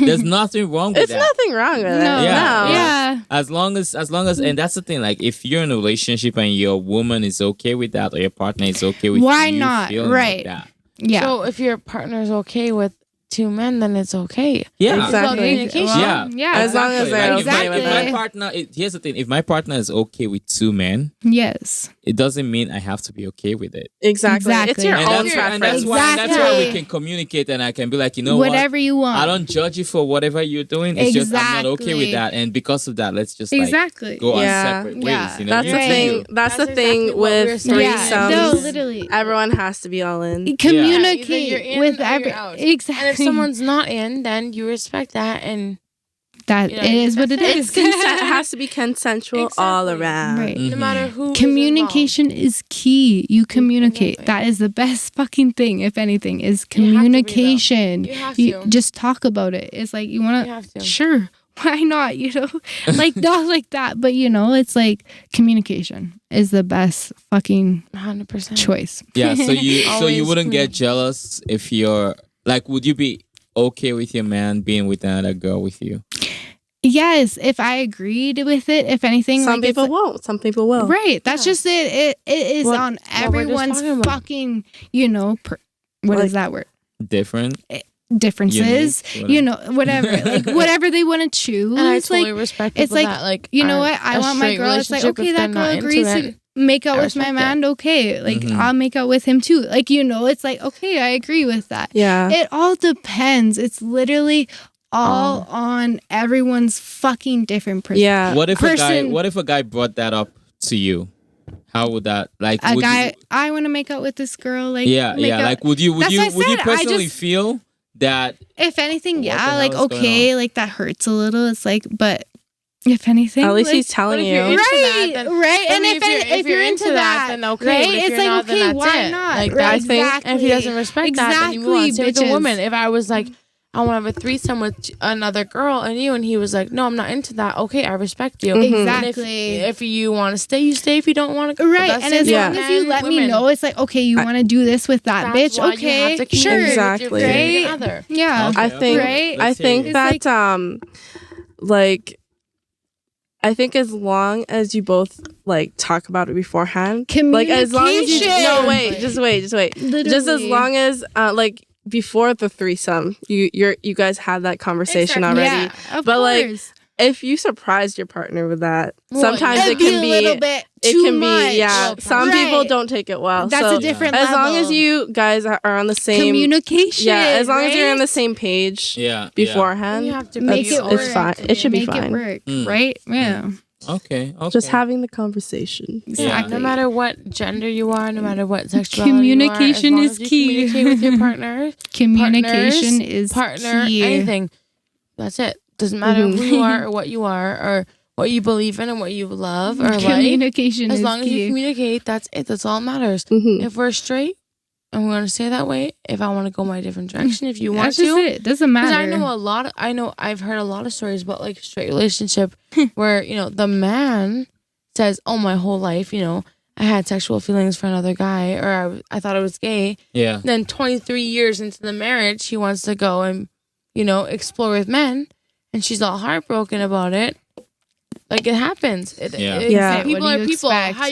There's nothing wrong with It's that. nothing wrong with it. No. Yeah, No. Yeah. As long as, and that's the thing. Like, if you're in a relationship and your woman is okay with that, or your partner is okay with Why you not? feeling Right. like that. Yeah. So if your partner's okay with 2 men, then it's okay. Yeah. It's about Exactly. communication. Yeah. Yeah. As long as they're Like, okay if with my it. partner, here's the thing: if my partner is okay with 2 men, Yes. it doesn't mean I have to be okay with it. Exactly. It's your Exactly. own And preference. that's why Exactly. we can communicate, and I can be like, you know Whatever what? you want. I don't judge you for whatever you're doing. It's just I'm not okay with Exactly. that, and because of that, let's just Exactly. like go Yeah. our separate ways. Yeah. You know, That's you the do thing. you. That's the That's thing exactly what we were with saying. Yeah. No, threesomes. literally. Everyone has to be all in. Communicate Either you're in with or you're every. out. Exactly. And if someone's not in, then you respect that. And that you know, it is what it that's is. It has to be consensual all Exactly. around. Right. no matter who, Communication is key. You communicate. Exactly. That is the best fucking thing, if anything, is You have to be, though. communication. You have to. Just talk about it. It's like you want You have to. Sure. Why not? Like not like that, but it's like communication is the best fucking 100%. choice. Yeah, so you Always wouldn't get communicate. jealous if your Like, would you be okay with your man being with another girl with you? Yes, if I agreed with it. If anything, some people won't. Some people will. Right. That's just it. It is on everyone's fucking. What is that word? Differences. Whatever. Like whatever they want to choose. And I totally respect. It's like that. Like what? I want my girl. It's like okay, that girl agrees to make out with my man. Okay, like I'll make out with him too. Like it's like okay, I agree with that. Yeah. It all depends. It's literally all on everyone's fucking different person. Yeah. What if a guy brought that up to you? How would that like a guy? I want to make out with this girl. Like Like would you personally feel that? If anything, like okay, like that hurts a little. It's like, but if anything, at least he's telling you, right? And if you're into that, then okay. Right? But if it's you're like not, okay, why not? Like right? I think, and if he doesn't respect that, then you move on. Same with a woman. If I was like, I want to have a threesome with another girl and you, and he was like, no, I'm not into that. Okay, I respect you. Exactly. If you want to stay, you stay. If you don't want to go. Right. And as long as you let me know, it's like, okay, you want to do this with that bitch. Okay. Sure. Exactly. Right. Yeah. I think, I think that, I think as long as you both like talk about it beforehand, like as long as you just wait. Literally. Just as long as before the threesome, you guys had that conversation already. Yeah, of but course. like if you surprise your partner with that, sometimes it can be a little bit too much. Some people don't take it well. That's a different level. As long as you guys are on the same communication. Yeah, as long as you're on the same page beforehand, you have to make it work. It's fine. It should be Make fine. it work, right? Yeah. Okay. Just having the conversation. Exactly. No matter what gender you are, no matter what sexuality communication is key. Communicate with your partner. Communication is key. Anything. That's it. Doesn't matter who you are or what you are or what you believe in and what you love or communication like. As long key. as you communicate, that's it. That's all that matters. If we're straight and we want to stay that way, if I want to go my different direction, if you want to, it doesn't matter. I know I've heard a lot of stories about like straight relationship where the man says, "Oh, my whole life, I had sexual feelings for another guy, or I thought I was gay." Yeah. Then 23 years into the marriage, he wants to go and explore with men, and she's all heartbroken about it. Like it happens. People are people. How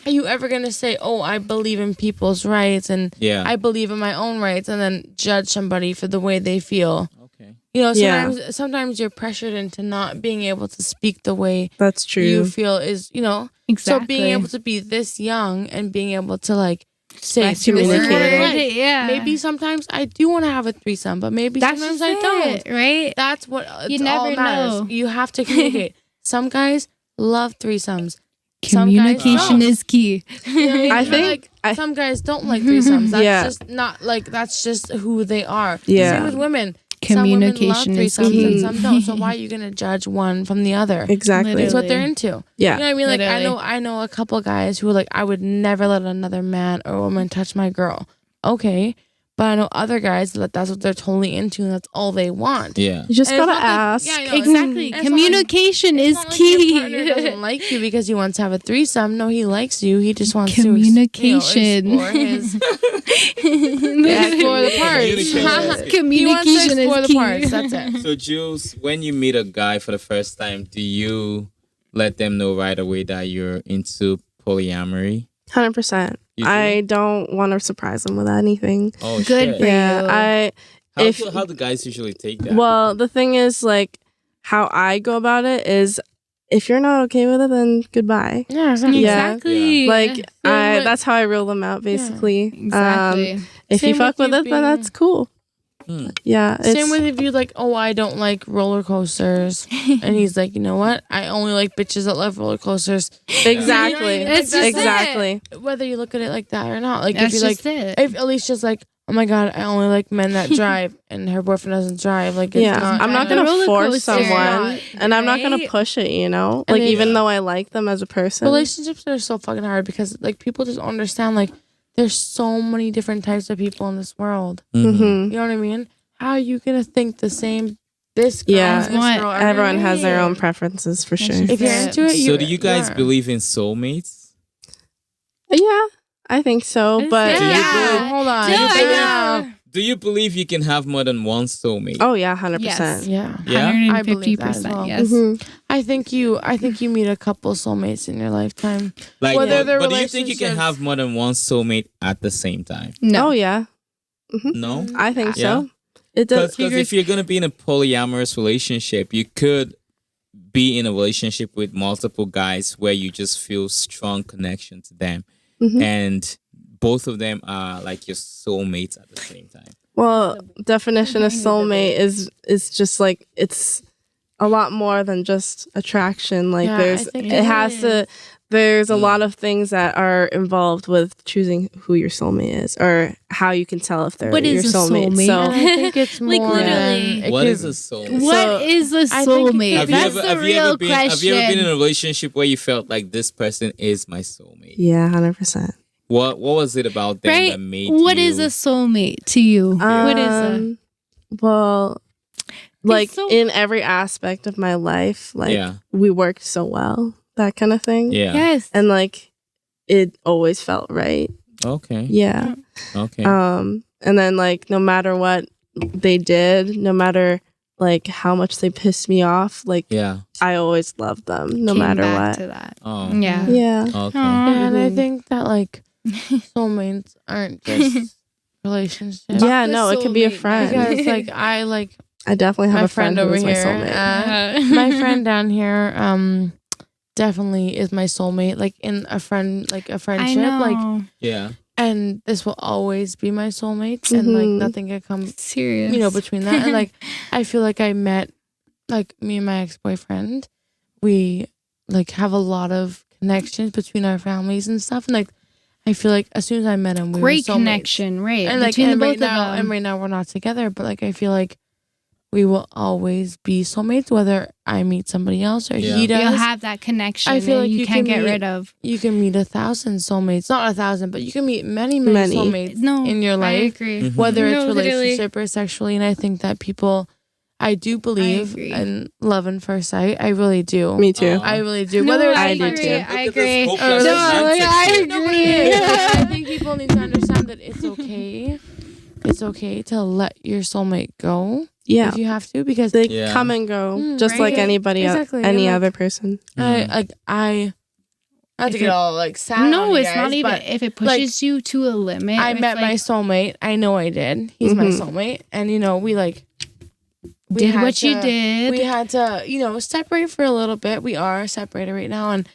you ever gonna say, "Oh, I believe in people's rights and I believe in my own rights," and then judge somebody for the way they feel? Okay. Sometimes you're pressured into not being able to speak the way that's true you feel is Exactly. So being able to be this young and being able to like say communicate. Yeah. Maybe sometimes I do want to have a threesome, but maybe sometimes I don't. Right? That's what you never know. You have to communicate. Some guys love threesomes. Communication is key. I think some guys don't like threesomes. That's just not like that's just who they are. Yeah. Same with women. Communication is key. And some don't. So why are you gonna judge one from the other? Exactly. It's what they're into. Yeah. You know what I mean? Like I know a couple guys who are like, I would never let another man or woman touch my girl. Okay. But I know other guys that that's what they're totally into and that's all they want. Yeah. You just gotta ask. Exactly. Communication is key. Your partner doesn't like you because he wants to have a threesome. No, he likes you. He just wants communication. to explore the parts. Communication is key. That's it. So Jules, when you meet a guy for the first time, do you let them know right away that you're into polyamory? 100%. I don't want to surprise them with anything. Oh, good shit. for you. How do guys usually take that? Well, the thing is, like, how I go about it is, if you're not okay with it, then goodbye. Yeah, exactly. Like, that's how I rule them out, basically. Yeah, exactly. If you fuck with it, then that's cool. Yeah. Same with if you like, oh, I don't like roller coasters. And he's like, you know what? I only like bitches that love roller coasters. Exactly. You know what I mean? It's just exactly. Whether you look at it like that or not. Like that's if you just like if Alicia's like, oh my god, I only like men that drive and her boyfriend doesn't drive. Like it's not, I'm not gonna force someone and I'm not gonna push it, like even though I like them as a person. Relationships are so fucking hard because like people just don't understand like there's so many different types of people in this world. You know what I mean? How are you gonna think the same? This girl, this girl, everyone has their own preferences for sure. If you're into it, so do you guys believe in soulmates? Yeah, I think so. But hold on. do you believe you can have more than one soulmate? Oh yeah, 100%. Yes. Yeah. Yeah? I believe that as 150%. well. Yes. I think you meet a couple soulmates in your lifetime. Like, Whether they're but do you think you can relationships- have more than one soulmate at the same time? No. Oh yeah, No? I think Yeah. so. It does. Because if you're going to be in a polyamorous relationship, you could be in a relationship with multiple guys where you just feel strong connection to them. And both of them are like your soulmates at the same time. Well, definition of soulmate is just like it's a lot more than just attraction. Like Yeah, there's I think it it has is. to there's a lot of things that are involved with choosing who your soulmate is or how you can tell if they're What your is a soulmate. soulmate? So And I think it's more Like, literally. than it What could- is a soulmate? What is a I think- soulmate? Have you That's ever, the have you real ever been, question. Have you ever been in a relationship where you felt like this person is my soulmate? yeah, 100%. What was it about them Right? that made What you... is a soulmate to you? What is a Well, like so- in every aspect of my life, like Yeah. we worked so well, that kind of thing. Yeah. yes? And like it always felt right. Okay. Yeah. Okay. And then like no matter what they did, no matter like how much they pissed me off, like yeah. I always loved them no Came matter back what. to that. Oh. Yeah. Yeah. Okay. Aw. And I think that like soulmates aren't just relationships. Yeah, the no, it could be a soulmate. friend. Because like I definitely have my a friend friend who over is my here, soulmate. my friend down here, definitely is my soulmate. Like in a I friendship, know. like, Yeah. and this will always be my soulmates, and like Mhm. nothing can come, Serious. between that. And like, I feel like I met, like me and my ex-boyfriend, we like have a lot of connections between our families and stuff, and like, I feel like as soon as I met him, we Great were soulmates. connection, right? And like, between and the right both now, of them. and right now we're not together, but like, I feel like we will always be soulmates, whether I meet somebody else or Yeah. he does. You'll have that connection. I feel and like you you can't can get meet- rid of. You can meet 1,000 soulmates, not 1,000, but you can meet many Many. soulmates No, in your I life, agree. Mhm. whether it's No, literally. relationship or sexually. And I think that people, I do believe agree. in love and first sight. I really do. Me too. I really do. No, Whether it's I do agree. too. I Look at this agree. hopeless No, romantic I shit. agree. No, but it is. I think people need to understand that it's okay. It's okay to let your soulmate go Yeah. if you have to, because They Yeah. come and go just right. like anybody Exactly. any And, like, other person. I not If to get it- all like sad. No, on you it's guys, not even. but If it like, pushes you to a limit, I it's met my like, soulmate. I know I did. He's my Mhm. soulmate, and we like we did had what you to- did. We had to separate for a little bit. We are separated right now, and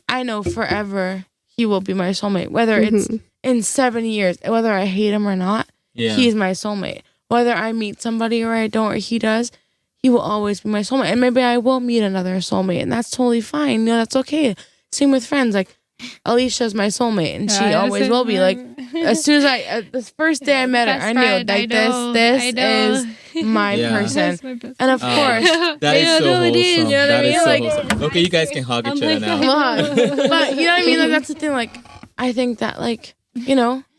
I know forever he will be my soulmate. Whether it's in 7 years, whether I hate him or not, Yeah. he's my soulmate. Whether I meet somebody or I don't, or he does, he will always be my soulmate. And maybe I will meet another soulmate, and that's totally fine. That's okay. Same with friends. Like Alicia's my soulmate, and she always will be. Like as soon as the first day I met her, Best I knew friend, like I know, this I know. is my Yeah. person. That's my best And of Oh. course, That is Yeah, so no, it is. wholesome. You know what I That is mean? so Like, wholesome. Okay, you guys can hug each other now. but you know what I mean? Like that's the thing. Like I think that like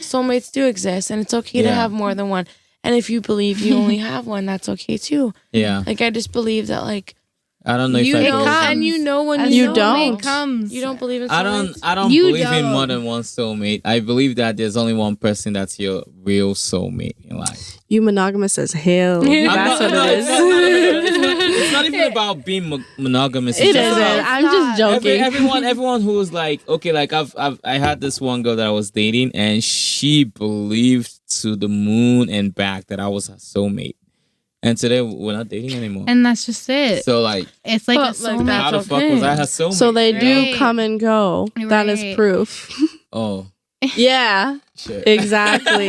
soulmates do exist, and it's okay to Yeah. have more than one. And if you believe you only have one, that's okay too. Yeah. Like I just believe that like I don't know if you I know, believe that. and you know when A you You don't. soulmate comes. You don't believe in I soulmates? don't You believe in don't. more than one soulmate. I believe that there's only one person that's your real soulmate in life. You monogamous as hell. I'm That's not- what no, it is. It's not even about being monogamous. It's It just isn't. about- I'm just joking. everyone who was like, okay, like I had this one girl that I was dating, and she believed to the moon and back that I was her soulmate. And today we're not dating anymore. And that's just it. So like, It's like But, a like, soulmate. that's how the fuck okay. was I her soulmate? So they do Right. come and go. That is Right. proof. Oh Yeah, shit. exactly.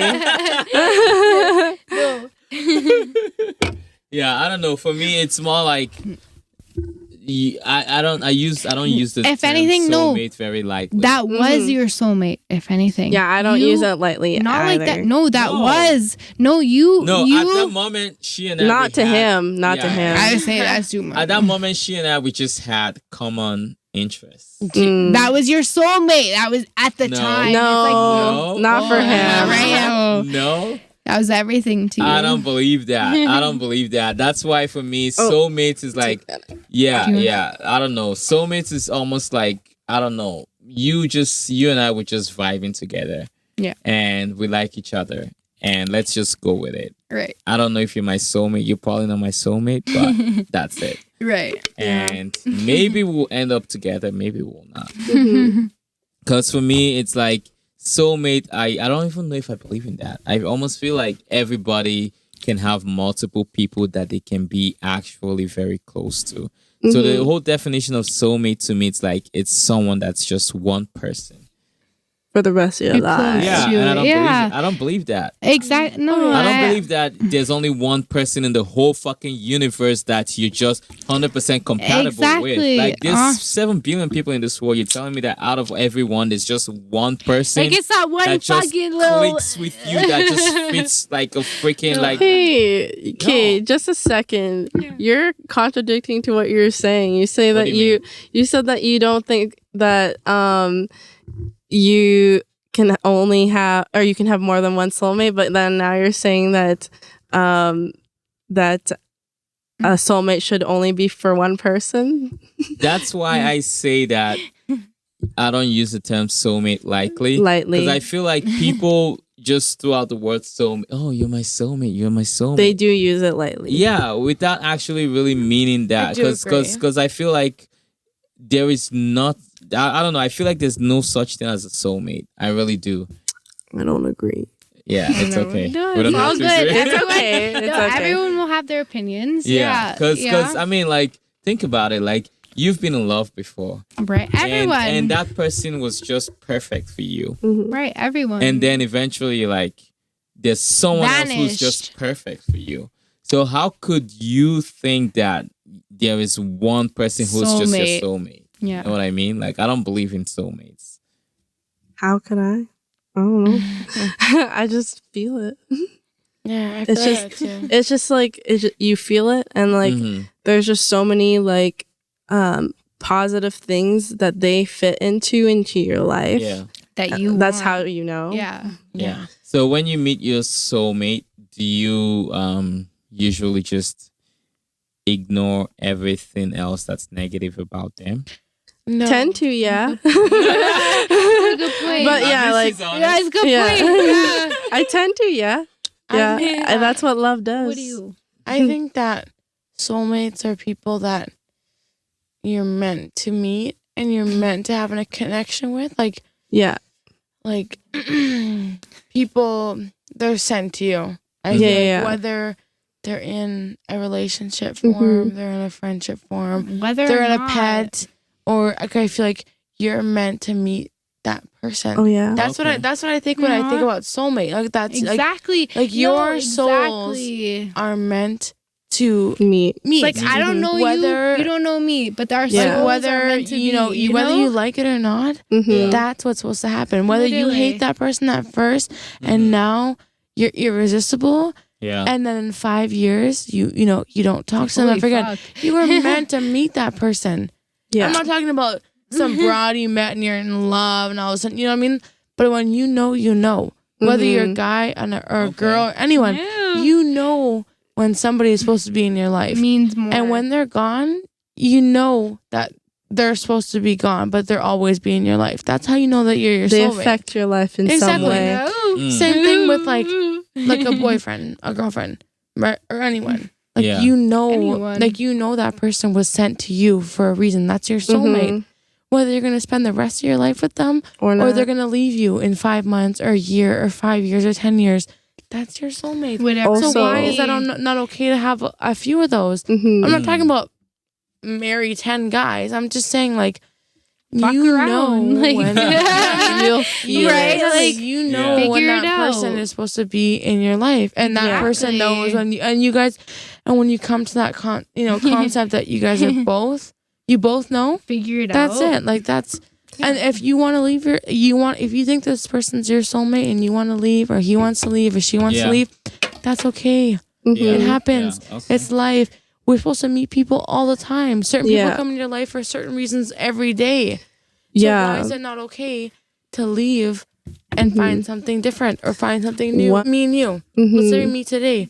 Yeah, I don't know. For me, it's more like I don't use the If term anything, no. soulmate very lightly. That was your soulmate, if anything. Yeah, I don't You- use it lightly. Not either. like that. No, that No. was. No, you. no, you, at that moment, she and I Not we to had- him. Not to yeah. him. I would say that's too much. At that moment, she and I we just had common interests. Mm. That was your soulmate. That was at the No. time. No, It's like, No. not for Oh, him. right? No, That was everything to you. I don't believe that. I don't believe that. That's why for me, soulmates is like, yeah. I don't know. Soulmates is almost like, I don't know. You and I were just vibing together. Yeah. And we like each other. and let's just go with it. Right. I don't know if you're my soulmate. You're probably not my soulmate, but that's it. Right. And maybe we'll end up together. Maybe we'll not. Because for me, it's like soulmate. I don't even know if I believe in that. I almost feel like everybody can have multiple people that they can be actually very close to. So the whole definition of soulmate to me, it's like it's someone that's just one person for the rest of your life. Yeah, and I don't believe that. Exactly. No, I don't believe that there's only one person in the whole fucking universe that you're just 100% compatible with. Like, there's 7 billion people in this world. You're telling me that out of everyone, there's just one person. Like, it's not one that just fucking little clicks with you, that just fits like a freaking like. Hey, okay, just a second. Yeah. You're contradicting to what you're saying. You say that you said that you don't think that you can only have, or you can have more than one soulmate, but then now you're saying that that a soulmate should only be for one person. That's why I say that I don't use the term soulmate lightly. Because I feel like people just throw out the word soulmate. Oh, you're my soulmate. You're my soulmate. They do use it lightly. Yeah, without actually really meaning that. Because I feel like there is not. I don't know. I feel like there's no such thing as a soulmate. I really do. I don't agree. Yeah, it's okay. No, it's all good. It's okay. It's okay. Everyone will have their opinions. Yeah, because I mean, like, think about it. Like, you've been in love before, right? Everyone, and that person was just perfect for you, right? Everyone, and then eventually, like, there's someone else who's just perfect for you. So how could you think that there is one person who's just your soulmate? Yeah. You know what I mean? Like, I don't believe in soulmates. How could I? I don't know. I just feel it. Yeah, I feel that too. It's just like, you feel it, and like, there's just so many like positive things that they fit into your life. Yeah. That's how you know. Yeah. So when you meet your soulmate, do you usually just ignore everything else that's negative about them? No. Tend to, yeah. Good point. But yeah, like, it's good point. Yeah. I tend to, yeah. Yeah, and that's what love does. What do you? I think that soulmates are people that you're meant to meet and you're meant to have a connection with. Like, like people, they're sent to you. Whether they're in a relationship form, they're in a friendship form, whether they're in a pet, or I feel like you're meant to meet that person. Oh yeah, that's what I think when I think about soulmate. Like, that's exactly like your souls are meant to meet. Like, I don't know you don't know me, but our souls whether are meant to you know whether you like it or not. That's what's supposed to happen. Whether you hate that person at first and now you're irresistible. Yeah. And then in 5 years, you don't talk to them ever again. You were meant to meet that person. Yeah. I'm not talking about some broad you met and you're in love and all of a sudden, you know what I mean? But when you know, whether you're a guy or a girl or anyone, you know when somebody is supposed to be in your life. Means more. And when they're gone, you know that they're supposed to be gone, but they're always be in your life. That's how you know that you're your soulmate. They affect your life in some way. Same thing with like a boyfriend, a girlfriend, or anyone. Like, you know that person was sent to you for a reason. That's your soulmate. Whether you're going to spend the rest of your life with them or they're going to leave you in 5 months or a year or 5 years or 10 years, that's your soulmate. So why is that not okay to have a few of those? I'm not talking about marry 10 guys. I'm just saying, like, fuck around. Like, when you'll feel right? Like, you know when that person is supposed to be in your life, and that person knows when you guys, and when you come to that concept that you guys are both know, figure it out. That's it. Like, that's. And if you want to leave if you think this person's your soulmate and you want to leave, or he wants to leave, or she wants to leave, that's okay. It happens. It's life. We're supposed to meet people all the time. Certain people come in your life for certain reasons every day. So why is it not okay to leave and find something different or find something new? Me and you. Let's say we meet today.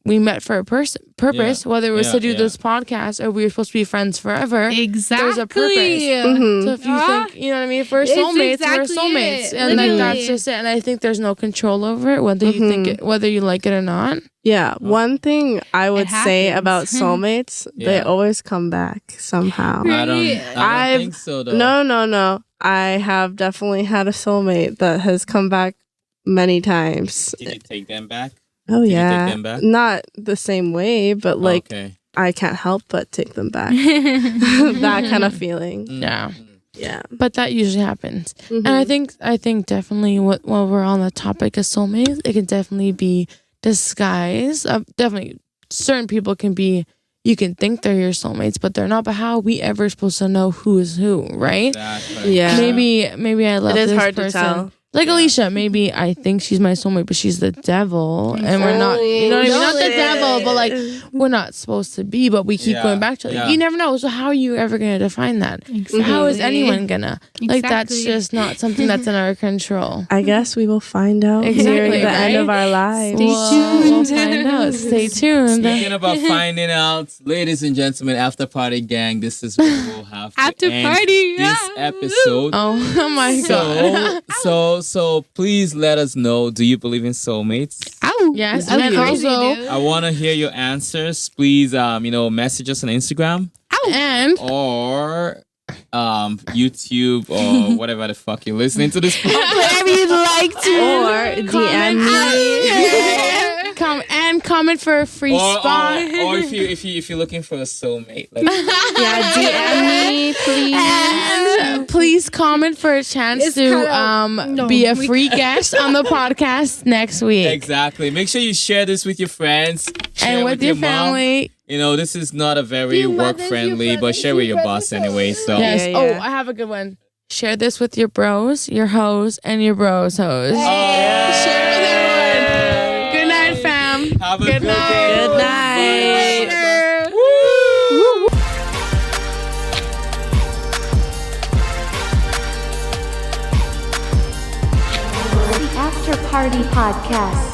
we met for a purpose, whether it was to do this podcast or we were supposed to be friends forever. Exactly. There's a purpose. Mm-hmm. So if you think, you know what I mean, if we're soulmates, we're soulmates. And like that's just it. And I think there's no control over it, whether you think it, whether you like it or not. Yeah. One thing I would say about soulmates, they always come back somehow. I don't think so though. No. I have definitely had a soulmate that has come back many times. Did you take them back? Oh, Did yeah. you take them back? Not the same way, but like I can't help but take them back. That kind of feeling. Yeah. Yeah. But that usually happens. And I think definitely while we're on the topic of soulmates, it can definitely be disguised. Definitely certain people can be, you can think they're your soulmates, but they're not. But how are we ever supposed to know who is who, right? Exactly. Yeah. Maybe I love this person. It is hard to tell. Like Alisha, maybe I think she's my soulmate, but she's the devil, and we're not. You know what I mean? Not the devil, but like we're not supposed to be. But we keep going back to it. Like, you never know. So how are you ever going to define that? Exactly. How is anyone gonna? Like that's just not something that's in our control. I guess we will find out near the end of our lives. Stay tuned. We'll find out. Stay tuned. Speaking about finding out, ladies and gentlemen, after party gang, this is where we'll have to after end party this episode. Oh my god. So please let us know. Do you believe in soulmates? Oh yes, and also I want to hear your answers. Please, message us on Instagram and or YouTube or whatever the fuck you're listening to this. Wherever you'd like to, or DM me. Comment for a free spot. Or if you're looking for a soulmate, like, DM me, please. And please comment for a chance to be a free guest on the podcast next week. Exactly. Make sure you share this with your friends and with your family. Mom. This is not a very work friendly, but share with your boss anyway. So yes. Yeah. Oh, I have a good one. Share this with your bros, your hoes, and your bros hoes. Share with everyone. Good night, fam. Have a good day. Good night. The After Party Podcast.